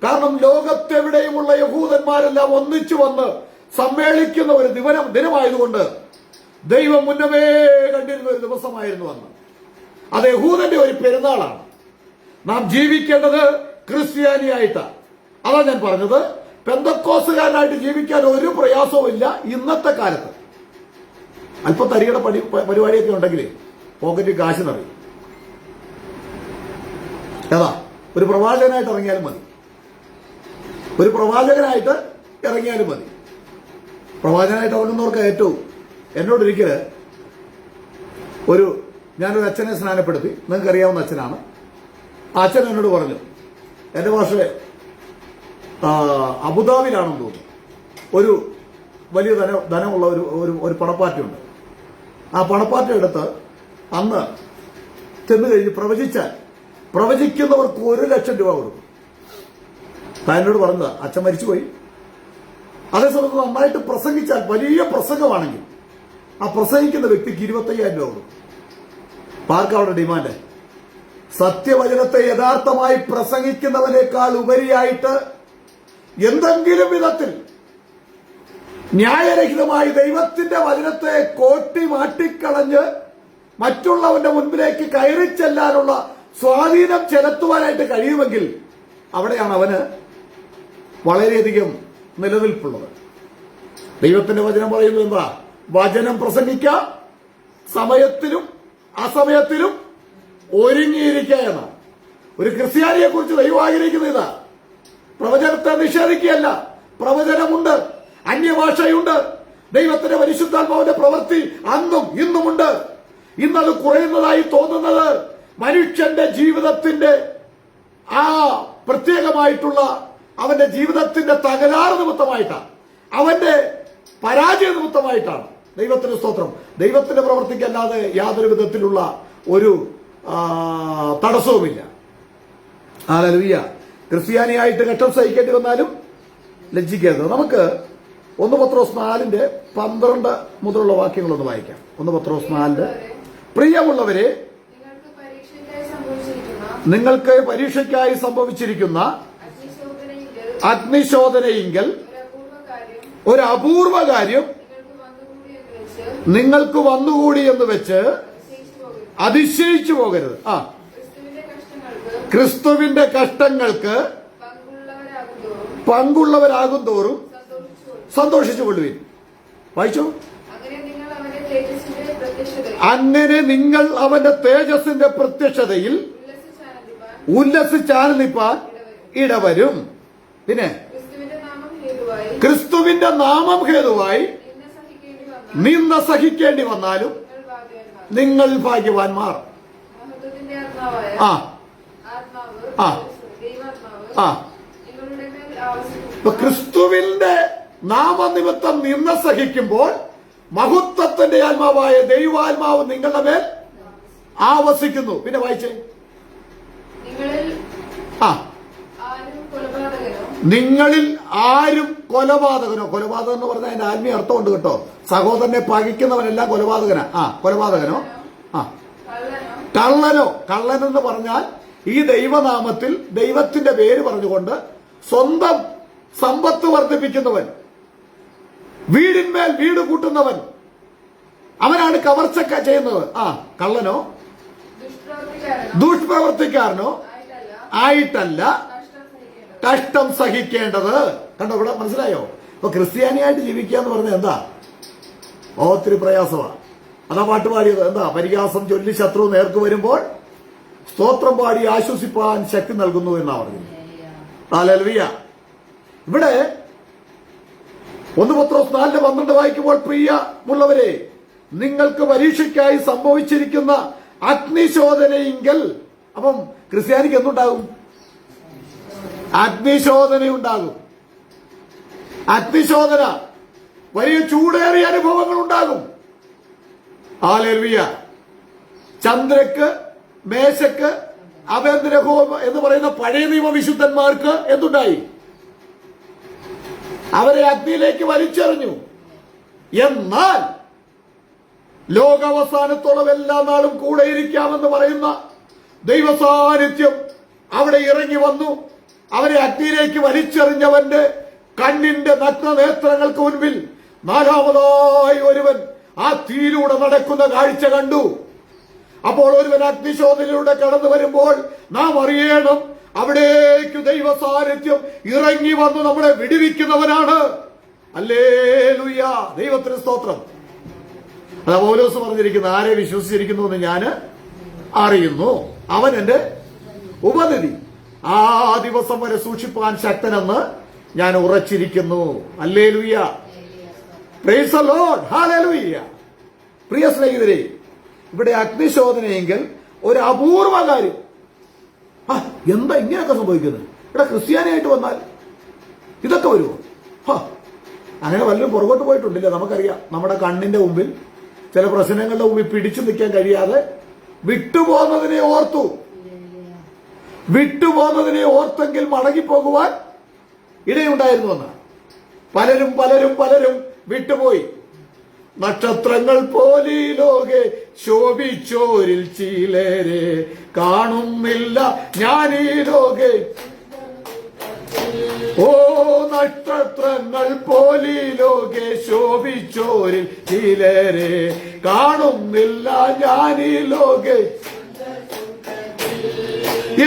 കാരണം ലോകത്തെവിടെയുമുള്ള യഹൂദന്മാരെല്ലാം ഒന്നിച്ചു വന്ന് സമ്മേളിക്കുന്ന ഒരു ദിനമായതുകൊണ്ട് ദൈവം മുന്നമേ കണ്ടിരുന്ന ഒരു ദിവസമായിരുന്നു അന്ന്. അത് യഹൂദന്റെ ഒരു പെരുന്നാളാണ്. നാം ജീവിക്കേണ്ടത് ക്രിസ്ത്യാനിയായിട്ടാണ്. അതാ ഞാൻ പറഞ്ഞത്, പെന്തക്കോസുകാരനായിട്ട് ജീവിക്കാൻ ഒരു പ്രയാസവും ഇല്ല ഇന്നത്തെ കാലത്ത്. അല്പം തരികയുടെ പരിപാടിയൊക്കെ ഉണ്ടെങ്കിൽ പോക്കറ്റിൽ കാശ് നിറയും. ഏതാ, ഒരു പ്രവാചകനായിട്ട് ഇറങ്ങിയാലും മതി. ഒരു പ്രവാചകനായിട്ട് ഇറങ്ങിയാലും മതി. പ്രവാചകനായിട്ട് ഇറങ്ങുന്നവർക്ക് ഏറ്റവും എന്നോടൊരിക്കല് ഞാനൊരു അച്ഛനെ സ്നാനപ്പെടുത്തി. നിങ്ങൾക്ക് അറിയാവുന്ന അച്ഛനാണ്. ആ അച്ഛൻ എന്നോട് പറഞ്ഞു, എന്റെ ഭാഷ അബുദാബിയിലാണെന്ന് തോന്നുന്നു, ഒരു വലിയ ധനമുള്ള ഒരു പണപ്പാർട്ടിയുണ്ട്. ആ പണപ്പാർട്ടി എടുത്ത് അന്ന് ചെന്ന് കഴിഞ്ഞ് പ്രവചിക്കുന്നവർക്ക് 1 ലക്ഷം രൂപ കൊടുക്കും. എന്നോട് പറഞ്ഞത്, അച്ഛൻ മരിച്ചുപോയി. അതേസമയത്ത് നന്നായിട്ട് പ്രസംഗിച്ചാൽ, വലിയ പ്രസംഗമാണെങ്കിൽ ആ പ്രസംഗിക്കുന്ന വ്യക്തിക്ക് 25,000 രൂപ കൊടുക്കും. ആർക്കാ അവിടെ ഡിമാൻഡ്? സത്യവചനത്തെ യഥാർത്ഥമായി പ്രസംഗിക്കുന്നവനേക്കാൾ ഉപരിയായിട്ട് എന്തെങ്കിലും വിധത്തിൽ ന്യായരഹിതമായി ദൈവത്തിന്റെ വചനത്തെ കോട്ടി മാറ്റിക്കളഞ്ഞ് മറ്റുള്ളവന്റെ മുൻപിലേക്ക് കയറി ചെല്ലാനുള്ള സ്വാധീനം ചെലുത്തുവാനായിട്ട് കഴിയുമെങ്കിൽ അവിടെയാണ് അവന് വളരെയധികം നിലനിൽപ്പുള്ളത്. ദൈവത്തിന്റെ വചനം പറയുന്നത് എന്താ? വചനം പ്രസംഗിക്കുക, സമയത്തിലും അസമയത്തിലും ഒരുങ്ങിയിരിക്കുക എന്നാണ്. ഒരു ക്രിസ്ത്യാനിയെ കുറിച്ച് ദൈവം ആഗ്രഹിക്കുന്നത് ഇതാ. പ്രവചനത്തെ നിഷേധിക്കുകയല്ല. പ്രവചനമുണ്ട്, അന്യഭാഷയുണ്ട്, ദൈവത്തിന്റെ പരിശുദ്ധാത്മാവിന്റെ പ്രവൃത്തി അന്നും ഇന്നുമുണ്ട്. ഇന്നത് കുറയുന്നതായി തോന്നുന്നത് മനുഷ്യന്റെ ജീവിതത്തിന്റെ ആ പ്രത്യേകമായിട്ടുള്ള അവന്റെ ജീവിതത്തിന്റെ തകരാറ് നിമിത്തമായിട്ടാണ്, അവന്റെ പരാജയ നിമിത്തമായിട്ടാണ്. ദൈവത്തിന്റെ സ്തോത്രം. ദൈവത്തിന്റെ പ്രവൃത്തിക്കല്ലാതെ യാതൊരു വിധത്തിലുള്ള ഒരു തടസ്സവുമില്ല. ഹല്ലേലൂയ. ക്രിസ്ത്യാനിയായിട്ട് കഷ്ടം സഹിക്കേണ്ടി വന്നാലും ലജ്ജിക്കരുത്. നമുക്ക് 1 പത്രോസ് 4:12 മുതലുള്ള വാക്യങ്ങളൊന്ന് വായിക്കാം. 1 പത്രോസ് 4. പ്രിയമുള്ളവരെ, നിങ്ങൾക്ക് പരീക്ഷയ്ക്കായി സംഭവിച്ചിരിക്കുന്ന അഗ്നിശോധനയെങ്കിൽ ഒരു അപൂർവ കാര്യം നിങ്ങൾക്ക് വന്നുകൂടി എന്ന് വെച്ച് അതിശയിച്ചു പോകരുത്. ക്രിസ്തുവിന്റെ കഷ്ടങ്ങൾക്ക് പങ്കുള്ളവരാകും തോറും സന്തോഷിച്ചുകൊള്ളുവിൻ. വായിച്ചു. അങ്ങനെ നിങ്ങൾ അവന്റെ തേജസ്സിന്റെ പ്രത്യക്ഷതയിൽ ഉല്ലസിച്ചാനന്ദിപ്പാൻ ഇടവരും. പിന്നെ ക്രിസ്തുവിന്റെ നാമം ഹേതുവായി നിന്ന സഹിക്കേണ്ടി വന്നാലും നിങ്ങൾ ഭാഗ്യവാന്മാർ. ക്രിസ്തുവിന്റെ നാമനിമിത്തം നിന്ന സഹിക്കുമ്പോൾ മഹത്വത്തിന്റെ ആത്മാവായ ദൈവാത്മാവ് നിങ്ങളുടെ മേൽ ആവസിക്കുന്നു. പിന്നെ വായിച്ചേ. നിങ്ങളിൽ ആരും കൊലപാതകനോ, കൊലപാതകം എന്ന് പറഞ്ഞാൽ അതിന്റെ ആത്മീയ അർത്ഥമുണ്ട് കേട്ടോ. സഹോദരനെ പകിക്കുന്നവനെല്ലാം കൊലപാതകനാ. കൊലപാതകനോ, കള്ളനെന്ന് പറഞ്ഞാൽ ഈ ദൈവനാമത്തിൽ ദൈവത്തിന്റെ പേര് പറഞ്ഞുകൊണ്ട് സ്വന്തം സമ്പത്ത് വർദ്ധിപ്പിക്കുന്നവൻ, വീടിന്മേൽ വീട് കൂട്ടുന്നവൻ, അവനാണ് കവർച്ച ചെയ്യുന്നത്. കള്ളനോ ദുഷ്പ്രവർത്തിക്കാരനോ ആയിട്ടല്ല കഷ്ടം സഹിക്കേണ്ടത്. കണ്ടോ, ഇവിടെ മനസ്സിലായോ? അപ്പൊ ക്രിസ്ത്യാനിയായിട്ട് ജീവിക്കുക എന്ന് പറഞ്ഞാൽ എന്താ? ഒത്തിരി പ്രയാസമാണ്. അതാ പാട്ട് പാടിയത്. എന്താ? പരിഹാസം ചൊല്ലി ശത്രു നേർക്ക് വരുമ്പോൾ സ്തോത്രം പാടി ആശ്വസിപ്പാൻ ശക്തി നൽകുന്നു എന്നാ പറഞ്ഞത്. ഹല്ലേലൂയ. ഇവിടെ 1 പത്രോസ് 4:12 വായിക്കുമ്പോൾ, പ്രിയമുള്ളവരെ, നിങ്ങൾക്ക് പരീക്ഷയ്ക്കായി സംഭവിച്ചിരിക്കുന്ന അഗ്നിശോധനയെങ്കിൽ, അപ്പം ക്രിസ്ത്യാനിക്ക് എന്തുണ്ടാകും? അഗ്നിശോധനയുണ്ടാകും. അഗ്നിശോധന, വലിയ ചൂടേറിയ അനുഭവങ്ങൾ ഉണ്ടാകും. ഹല്ലേലൂയ. ചന്ദ്രക്ക്, മേശക്ക്, അബേദ്നെഗോ എന്ന് പറയുന്ന പഴയ നിയമ വിശുദ്ധന്മാർക്ക് എന്തുണ്ടായി? അവരെ അഗ്നിയിലേക്ക് വലിച്ചെറിഞ്ഞു. എന്നാൽ ലോകാവസാനത്തോളം എല്ലാ നാളും കൂടെ ഇരിക്കാമെന്ന് പറയുന്ന ദൈവസാന്നിധ്യം അവിടെ ഇറങ്ങി വന്നു. അവരെ അഗ്നിയിലേക്ക് വലിച്ചെറിഞ്ഞവന്റെ കണ്ണിന്റെ നഗ്ന നേത്രങ്ങൾക്ക് മുൻപിൽ നാലാമതായി ഒരുവൻ ആ തീയിലൂടെ നടക്കുന്ന കാഴ്ച കണ്ടു. അപ്പോൾ ഒരുവൻ അഗ്നിശോധനയിലൂടെ കടന്നു വരുമ്പോൾ നാം അറിയണം, അവിടേക്ക് ദൈവ സാന്നിധ്യം ഇറങ്ങി വന്ന് നമ്മളെ വിടുവിക്കുന്നവനാണ്. ഹല്ലേലൂയ, ദൈവത്തിന് സ്തോത്രം. അതാ പൗലോസ് പറഞ്ഞിരിക്കുന്നത്, ആരെ വിശ്വസിച്ചിരിക്കുന്നു എന്ന് ഞാൻ അറിയുന്നു, അവൻ എന്റെ ഉപനിധി, ആ ദിവസം വരെ സൂക്ഷിപ്പാൻ ശക്തനെന്ന് ഞാൻ ഉറച്ചിരിക്കുന്നു. Hallelujah, praise the Lord, hallelujah. പ്രിയ സ്നേഹിതരെ, ഇവിടെ അഗ്നിശോധനയെങ്കിൽ ഒരു അപൂർവ കാര്യം. എന്താ ഇങ്ങനെയൊക്കെ സംഭവിക്കുന്നത്? ഇവിടെ ക്രിസ്ത്യാനിയായിട്ട് വന്നാൽ ഇതൊക്കെ വരുമോ? അങ്ങനെ വല്ലതും പുറകോട്ട് പോയിട്ടുണ്ടില്ല. നമുക്കറിയാം, നമ്മുടെ കണ്ണിന്റെ മുമ്പിൽ ചില പ്രശ്നങ്ങളുടെ മുമ്പിൽ പിടിച്ചു നിൽക്കാൻ കഴിയാതെ വിട്ടുപോകുന്നതിനെ ഓർത്തെങ്കിൽ മടങ്ങിപ്പോകുവാൻ ഇടയുണ്ടായിരുന്നുവെന്നാണ്. പലരും വിട്ടുപോയി. നക്ഷത്രങ്ങൾ പോലീ ലോകെ ശോഭിച്ചോരിൽ ചിലരെ കാണുന്നില്ല ഞാനീ ലോകെ. ഓ നക്ഷത്രങ്ങൾ പോലീ ലോകെ ശോഭിച്ചോരിൽ ചിലരെ കാണുന്നില്ല ഞാനീ ലോകെ.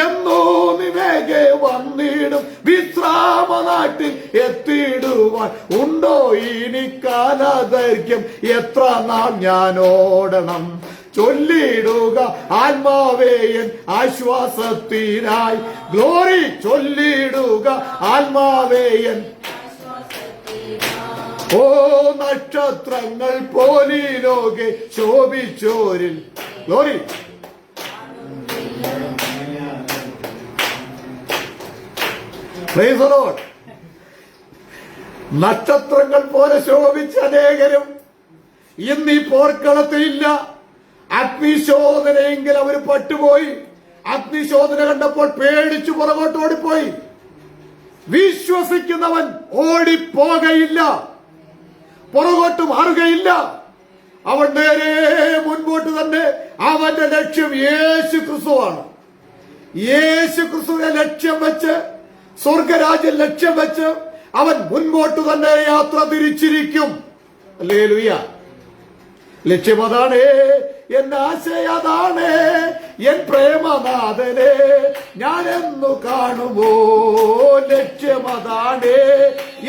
എന്നോ നിവേഗെ വന്നിടും വിശ്രാമ നാട്ടിൽ എത്തിയിടുവാൻ. ഉണ്ടോ ഇനി കാലദൈർഘ്യം, എത്ര നാൾ ഞാനോടണം? ചൊല്ലിടുക ആത്മാവേയൻ ആശ്വാസത്തിനായി. ഗ്ലോറി, ചൊല്ലിടുക ആത്മാവേയൻ. ഓ നക്ഷത്രങ്ങൾ പോലീ ലോകെ ശോഭിച്ചോരിൽ. ഗ്ലോറി. Price the Lord. നക്ഷത്രങ്ങൾ പോലെ ശോഭിച്ച അനേകരും ഇന്ന് ഈ പോർക്കളത്തിലില്ല. അഗ്നിശോധനയെങ്കിൽ അവർ പട്ടുപോയി. അഗ്നിശോധന കണ്ടപ്പോൾ പേടിച്ചു പുറകോട്ട് ഓടിപ്പോയി. വിശ്വസിക്കുന്നവൻ ഓടിപ്പോകയില്ല, പുറകോട്ട് മാറുകയില്ല. അവൻ നേരെ മുൻപോട്ട് തന്നെ. അവന്റെ ലക്ഷ്യം യേശു ക്രിസ്തുവാണ്. യേശു ക്രിസ്തുവിനെ ലക്ഷ്യം വെച്ച്, സ്വർഗരാജ്യം ലക്ഷ്യം വെച്ച് അവൻ മുൻപോട്ട് തന്നെ യാത്ര തിരിച്ചിരിക്കും. ഹല്ലേലൂയ. ലക്ഷ്യമതാണേ, എൻ ആശയതാണ്, എൻ പ്രേമനാഥനെ ഞാനെന്നു കാണുമോ. ലക്ഷ്യമതാണ്,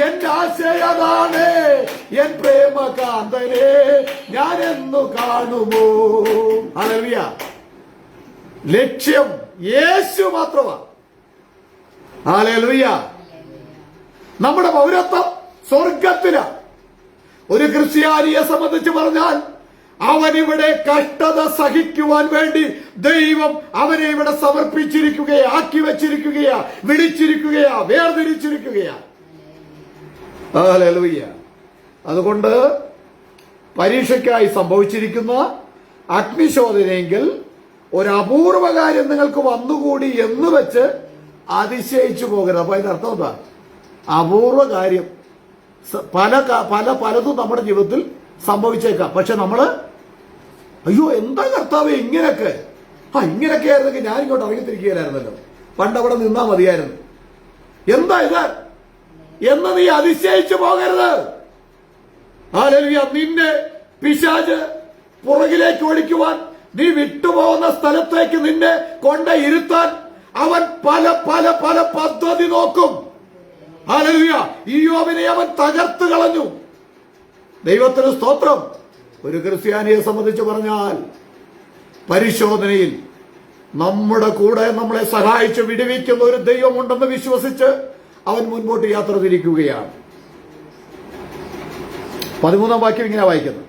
എൻ ആശയതാണ്, എൻ പ്രേമകാന്തനെ ഞാനെന്നു കാണുമോ. ഹല്ലേലൂയ. ലക്ഷ്യം യേശു മാത്രമാണ്. ഹല്ലേലൂയ. നമ്മുടെ പൗരത്വം സ്വർഗത്തിലാണ്. ഒരു ക്രിസ്ത്യാനിയെ സംബന്ധിച്ച് പറഞ്ഞാൽ അവനിവിടെ കഷ്ടത സഹിക്കുവാൻ വേണ്ടി ദൈവം അവനെ ഇവിടെ സമർപ്പിച്ചിരിക്കുകയാ, ആക്കി വെച്ചിരിക്കുകയാ, വിളിച്ചിരിക്കുകയാ, വേർതിരിച്ചിരിക്കുകയാ. ഹല്ലേലൂയ. അതുകൊണ്ട് പരീക്ഷയ്ക്കായി സംഭവിച്ചിരിക്കുന്ന അഗ്നിശോധനയെങ്കിൽ ഒരു അപൂർവ കാര്യം നിങ്ങൾക്ക് വന്നുകൂടി എന്ന് വെച്ച് അതിശയിച്ചു പോകരുത്. അപ്പൊ അതിന്റെ അർത്ഥം എന്താ? അപൂർവ കാര്യം പലതും നമ്മുടെ ജീവിതത്തിൽ സംഭവിച്ചേക്കാം. പക്ഷെ നമ്മള് അയ്യോ എന്താ കർത്താവേ ഇങ്ങനെയൊക്കെ, ഇങ്ങനെയൊക്കെ ആയിരുന്നെങ്കിൽ ഞാൻ ഇങ്ങോട്ട് ഇറങ്ങിത്തിരിക്കുകയായിരുന്നല്ലോ, പണ്ടവിടെ നിന്നാ മതിയായിരുന്നു, എന്താ ഇത് എന്ന് നീ അതിശയിച്ചു പോകരുത്. ഹല്ലേലൂയ. നിന്നെ പിശാച് പുറകിലേക്ക് ഓടിക്കുവാൻ, നീ വിട്ടുപോകുന്ന സ്ഥലത്തേക്ക് നിന്നെ കൊണ്ട് ഇരുത്താൻ അവൻ പല പല പല പദ്ധതി നോക്കും. ഹല്ലേലൂയ. ഇയ്യോബിനെ അവൻ തകർത്ത് കളഞ്ഞു. ദൈവത്തിന് സ്തോത്രം. ഒരു ക്രിസ്ത്യാനിയെ സംബന്ധിച്ച് പറഞ്ഞാൽ പരിശോധനയിൽ നമ്മുടെ കൂടെ നമ്മളെ സഹായിച്ച് വിടുവിക്കുന്ന ഒരു ദൈവമുണ്ടെന്ന് വിശ്വസിച്ച് അവൻ മുൻപോട്ട് യാത്ര തിരിക്കുകയാണ്. 13-ാം വാക്യം ഇങ്ങനെ വായിക്കുന്നത്,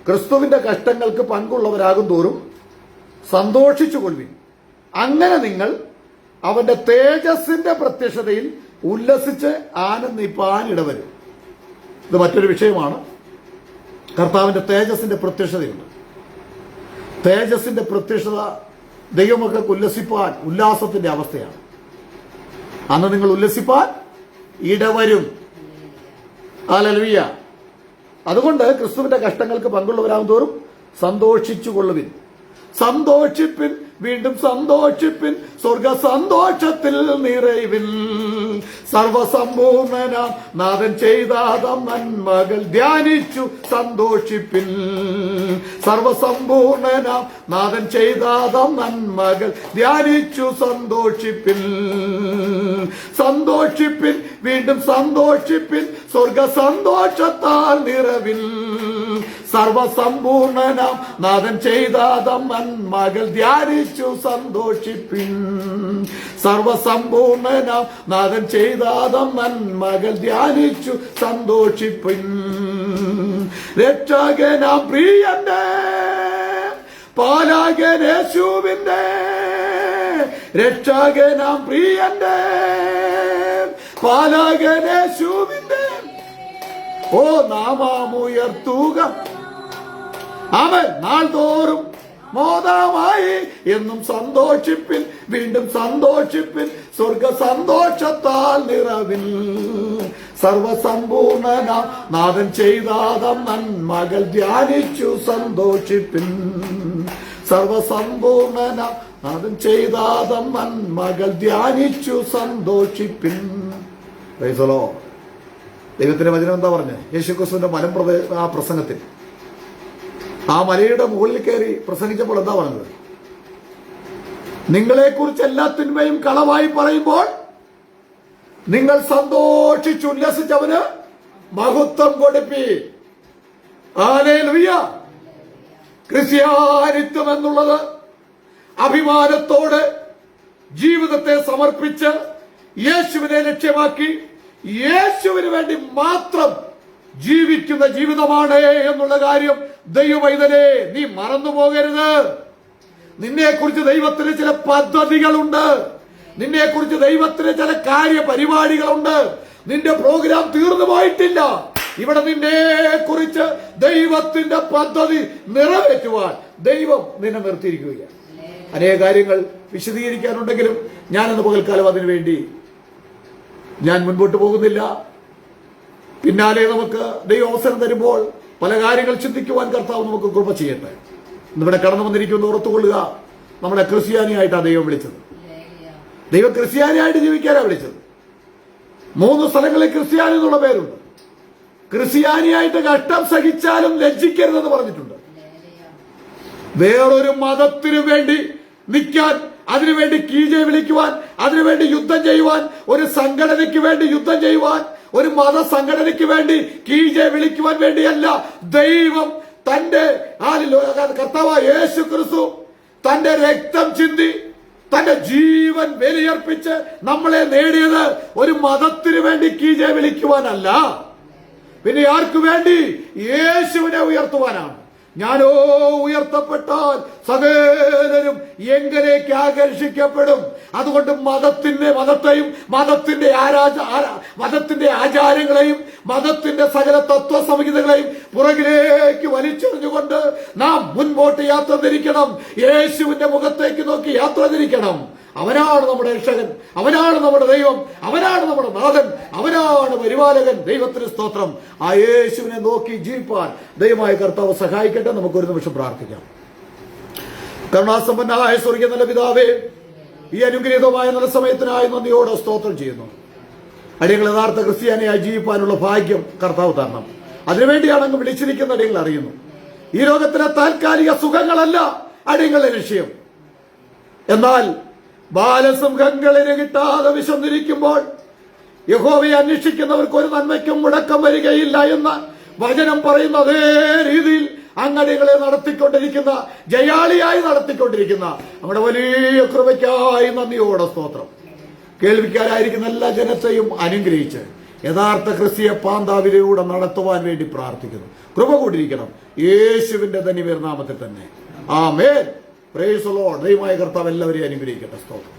ക്രിസ്തുവിന്റെ കഷ്ടങ്ങൾക്ക് പങ്കുള്ളവരാകും തോറും സന്തോഷിച്ചു കൊള്ളുവിൻ. അങ്ങനെ നിങ്ങൾ അവന്റെ തേജസ്സിന്റെ പ്രത്യക്ഷതയിൽ ഉല്ലസിച്ച് ആനന്ദിപ്പാൻ ഇടവരും. ഇത് മറ്റൊരു വിഷയമാണ്. കർത്താവിന്റെ തേജസ്സിന്റെ പ്രത്യക്ഷതയുണ്ട്. തേജസ്സിന്റെ പ്രത്യക്ഷത ദൈവമക്കൾക്ക് ഉല്ലസിപ്പാൻ, ഉല്ലാസത്തിന്റെ അവസ്ഥയാണ്. അന്ന് നിങ്ങൾ ഉല്ലസിപ്പാൻ ഇടവരും. ഹല്ലേലൂയ. അതുകൊണ്ട് ക്രിസ്തുവിന്റെ കഷ്ടങ്ങൾക്ക് പങ്കുള്ളവരാകും തോറും സന്തോഷിച്ചു കൊള്ളുവിൻ. സന്തോഷിപ്പിൻ, വീണ്ടും സന്തോഷിപ്പിൻ, സ്വർഗ സന്തോഷത്തിൽ നിറയുവിൻ. സർവസമ്പൂർണനാം നാഥൻ ചെയ്ത നന്മകൾ ധ്യാനിച്ചു സന്തോഷിപ്പിൻ. സർവസമ്പൂർണനാം നാഥൻ ചെയ്ത നന്മകൾ ധ്യാനിച്ചു സന്തോഷിപ്പിൻ. സന്തോഷിപ്പിൻ, വീണ്ടും സന്തോഷിപ്പിൻ, സ്വർഗ സന്തോഷത്താൽ നിറവിൻ. സർവസമ്പൂർണനാം നാഥൻ ചെയ്ത നന്മകൾ ധ്യാനിച്ചു സന്തോഷിപ്പിൻ. സർവസമ്പൂർണനാം നാഥൻ ചെയ്ത നന്മകൾ ധ്യാനിച്ചു സന്തോഷിപ്പിൻ. രക്ഷകനാം പ്രിയന്റെ പാലകനേശുവിന്റെ, രക്ഷകനാം പ്രിയന്റെ പാലകനേശുവിന്റെ ഓ നാമമുയർത്തുക. അവൻ നാൾതോറും മോദമായി എന്നും സന്തോഷിപ്പിൻ, വീണ്ടും സന്തോഷിപ്പിൻ, സ്വർഗ സന്തോഷത്താൽ നിറവിൻ. സർവസമ്പൂർണനാം നാഥൻ ചെയ്ത നന്മകൾ ധ്യാനിച്ചു സന്തോഷിപ്പിൻ. സർവസമ്പൂർണനാം നാഥൻ ചെയ്ത നന്മകൾ ധ്യാനിച്ചു സന്തോഷിപ്പിൻ. Price the Lord. ദൈവത്തിന്റെ വചനം എന്താ പറഞ്ഞത്? യേശുക്രിസ്തുവിന്റെ ആ പ്രസംഗത്തിൽ ആ മലയുടെ മുകളിൽ കയറി പ്രസംഗിച്ചപ്പോൾ എന്താ പറഞ്ഞത്? നിങ്ങളെക്കുറിച്ച് എല്ലാ തിന്മയും കളവായി പറയുമ്പോൾ നിങ്ങൾ സന്തോഷിച്ചുല്ലസിച്ചവന് മഹത്വം കൊടുപ്പി. ഹല്ലേലൂയ. ക്രിസ്ത്യാനിത്വം എന്നുള്ളത് അഭിമാനത്തോടെ ജീവിതത്തെ സമർപ്പിച്ച് യേശുവിനെ ലക്ഷ്യമാക്കി യേശുവിന് വേണ്ടി മാത്രം ജീവിക്കുന്ന ജീവിതമാണ് എന്നുള്ള കാര്യം ദൈവമൈതലേ നീ മറന്നു പോകരുത്. നിന്നെക്കുറിച്ച് ദൈവത്തിന് ചില പദ്ധതികളുണ്ട്. നിന്നെക്കുറിച്ച് ദൈവത്തിന് ചില കാര്യപരിപാടികളുണ്ട്. നിന്റെ പ്രോഗ്രാം തീർന്നു പോയിട്ടില്ല. ഇവിടെ നിന്നെ കുറിച്ച് ദൈവത്തിന്റെ പദ്ധതി നിറവേറ്റുവാൻ ദൈവം നിന്നെ നിർത്തിയിരിക്കുകയാണ്. അനേക കാര്യങ്ങൾ വിശദീകരിക്കാനുണ്ടെങ്കിലും ഞാനിന്ന് പകൽക്കാലം അതിനുവേണ്ടി ഞാൻ മുൻപോട്ട് പോകുന്നില്ല. പിന്നാലെ നമുക്ക് ദൈവം അവസരം തരുമ്പോൾ പല കാര്യങ്ങൾ ചിന്തിക്കുവാൻ കർത്താവ് നമുക്ക് കൃപ ചെയ്യട്ടെ. ഇവിടെ കടന്നു വന്നിരിക്കുമെന്ന് ഓർത്തുകൊള്ളുക. നമ്മളെ ക്രിസ്ത്യാനിയായിട്ടാണ് ദൈവം വിളിച്ചത്. ദൈവം ക്രിസ്ത്യാനിയായിട്ട് ജീവിക്കാനാണ് വിളിച്ചത്. 3 സ്ഥലങ്ങളിൽ ക്രിസ്ത്യാനി എന്നുള്ള പേരുണ്ട്. ക്രിസ്ത്യാനിയായിട്ട് കഷ്ടം സഹിച്ചാലും ലജ്ജിക്കരുതെന്ന് പറഞ്ഞിട്ടുണ്ട്. വേറൊരു മതത്തിനു വേണ്ടി നിൽക്കാൻ, അതിനുവേണ്ടി കീജെ വിളിക്കുവാൻ, അതിനുവേണ്ടി യുദ്ധം ചെയ്യുവാൻ, ഒരു സംഘടനയ്ക്ക് വേണ്ടി യുദ്ധം ചെയ്യുവാൻ, ഒരു മത സംഘടനയ്ക്ക് വേണ്ടി കീജെ വിളിക്കുവാൻ വേണ്ടിയല്ല ദൈവം തന്റെ കർത്താവായ യേശു ക്രിസ്തു തന്റെ രക്തം ചിന്തി തന്റെ ജീവൻ ബലിയർപ്പിച്ച് നമ്മളെ നേടിയത് ഒരു മതത്തിനു വേണ്ടി കീജെ വിളിക്കുവാനല്ല. പിന്നെ ആർക്കു വേണ്ടി? യേശുവിനെ ഉയർത്തുവാനാണ്. ഞാനോ ഉയർത്തപ്പെട്ടാൽ സകലരും എങ്കിലേക്ക് ആകർഷിക്കപ്പെടും. അതുകൊണ്ട് മതത്തെയും മതത്തിന്റെ ആചാരങ്ങളെയും മതത്തിന്റെ സകല തത്വസംഹിതകളെയും പുറകിലേക്ക് വലിച്ചെറിഞ്ഞുകൊണ്ട് നാം മുൻപോട്ട് യാത്ര തിരിക്കണം. യേശുവിന്റെ മുഖത്തേക്ക് നോക്കി യാത്ര തിരിക്കണം. അവനാണ് നമ്മുടെ രക്ഷകൻ, അവനാണ് നമ്മുടെ ദൈവം, അവനാണ് നമ്മുടെ നാഥൻ, അവനാണ് പരിപാലകൻ. ദൈവത്തിന് സ്തോത്രം. ആ യേശുവിനെ നോക്കി ജീവിപ്പാൻ ദൈവമായ കർത്താവ് സഹായിക്കട്ടെ. നമുക്കൊരു നിമിഷം പ്രാർത്ഥിക്കാം. കരുണാസമ്പന്നനായ സ്വർഗീയ നല്ല പിതാവേ, ഈ അനുഗ്രഹീതമായ നല്ല സമയത്തിനായി നന്ദിയോടെ സ്തോത്രം ചെയ്യുന്നു. അടിയങ്ങൾ യഥാർത്ഥ ക്രിസ്ത്യാനിയായി ജീവിപ്പാനുള്ള ഭാഗ്യം കർത്താവ് തരണം. അതിനുവേണ്ടിയാണ് അങ്ങ് വിളിച്ചിരിക്കുന്ന അടിയങ്ങൾ അറിയുന്നു. ഈ ലോകത്തിലെ താൽക്കാലിക സുഖങ്ങളല്ല അടിയങ്ങളുടെ ലക്ഷ്യം. എന്നാൽ ബാലസിംഹങ്ങളിന് കിട്ടാതെ വിശന്നിരിക്കുമ്പോൾ യഹോവയെ അന്വേഷിക്കുന്നവർക്ക് ഒരു നന്മയ്ക്കും മുടക്കം വരികയില്ല എന്ന വചനം പറയുന്ന അതേ രീതിയിൽ അങ്ങടികളെ നടത്തിക്കൊണ്ടിരിക്കുന്ന, ജയാളിയായി നടത്തിക്കൊണ്ടിരിക്കുന്ന നമ്മുടെ വലിയ കൃപയ്ക്കായി നന്ദിയോടെ സ്തോത്രം. കേൾവിക്കാരായിരിക്കുന്ന എല്ലാ ജനത്തെയും അനുഗ്രഹിച്ച് യഥാർത്ഥ ക്രിസ്തീയ പാന്താവിലൂടെ നടത്തുവാൻ വേണ്ടി പ്രാർത്ഥിക്കുന്നു. കൃപ കൂടിയിരിക്കണം യേശുവിന്റെ ധന്യനാമത്തിൽ തന്നെ. ആമേൻ. Praise the Lord. ദൈവമായ കർത്താവ് എല്ലാവരെയും അനുഗ്രഹിക്കട്ടെ. സ്തോത്രം.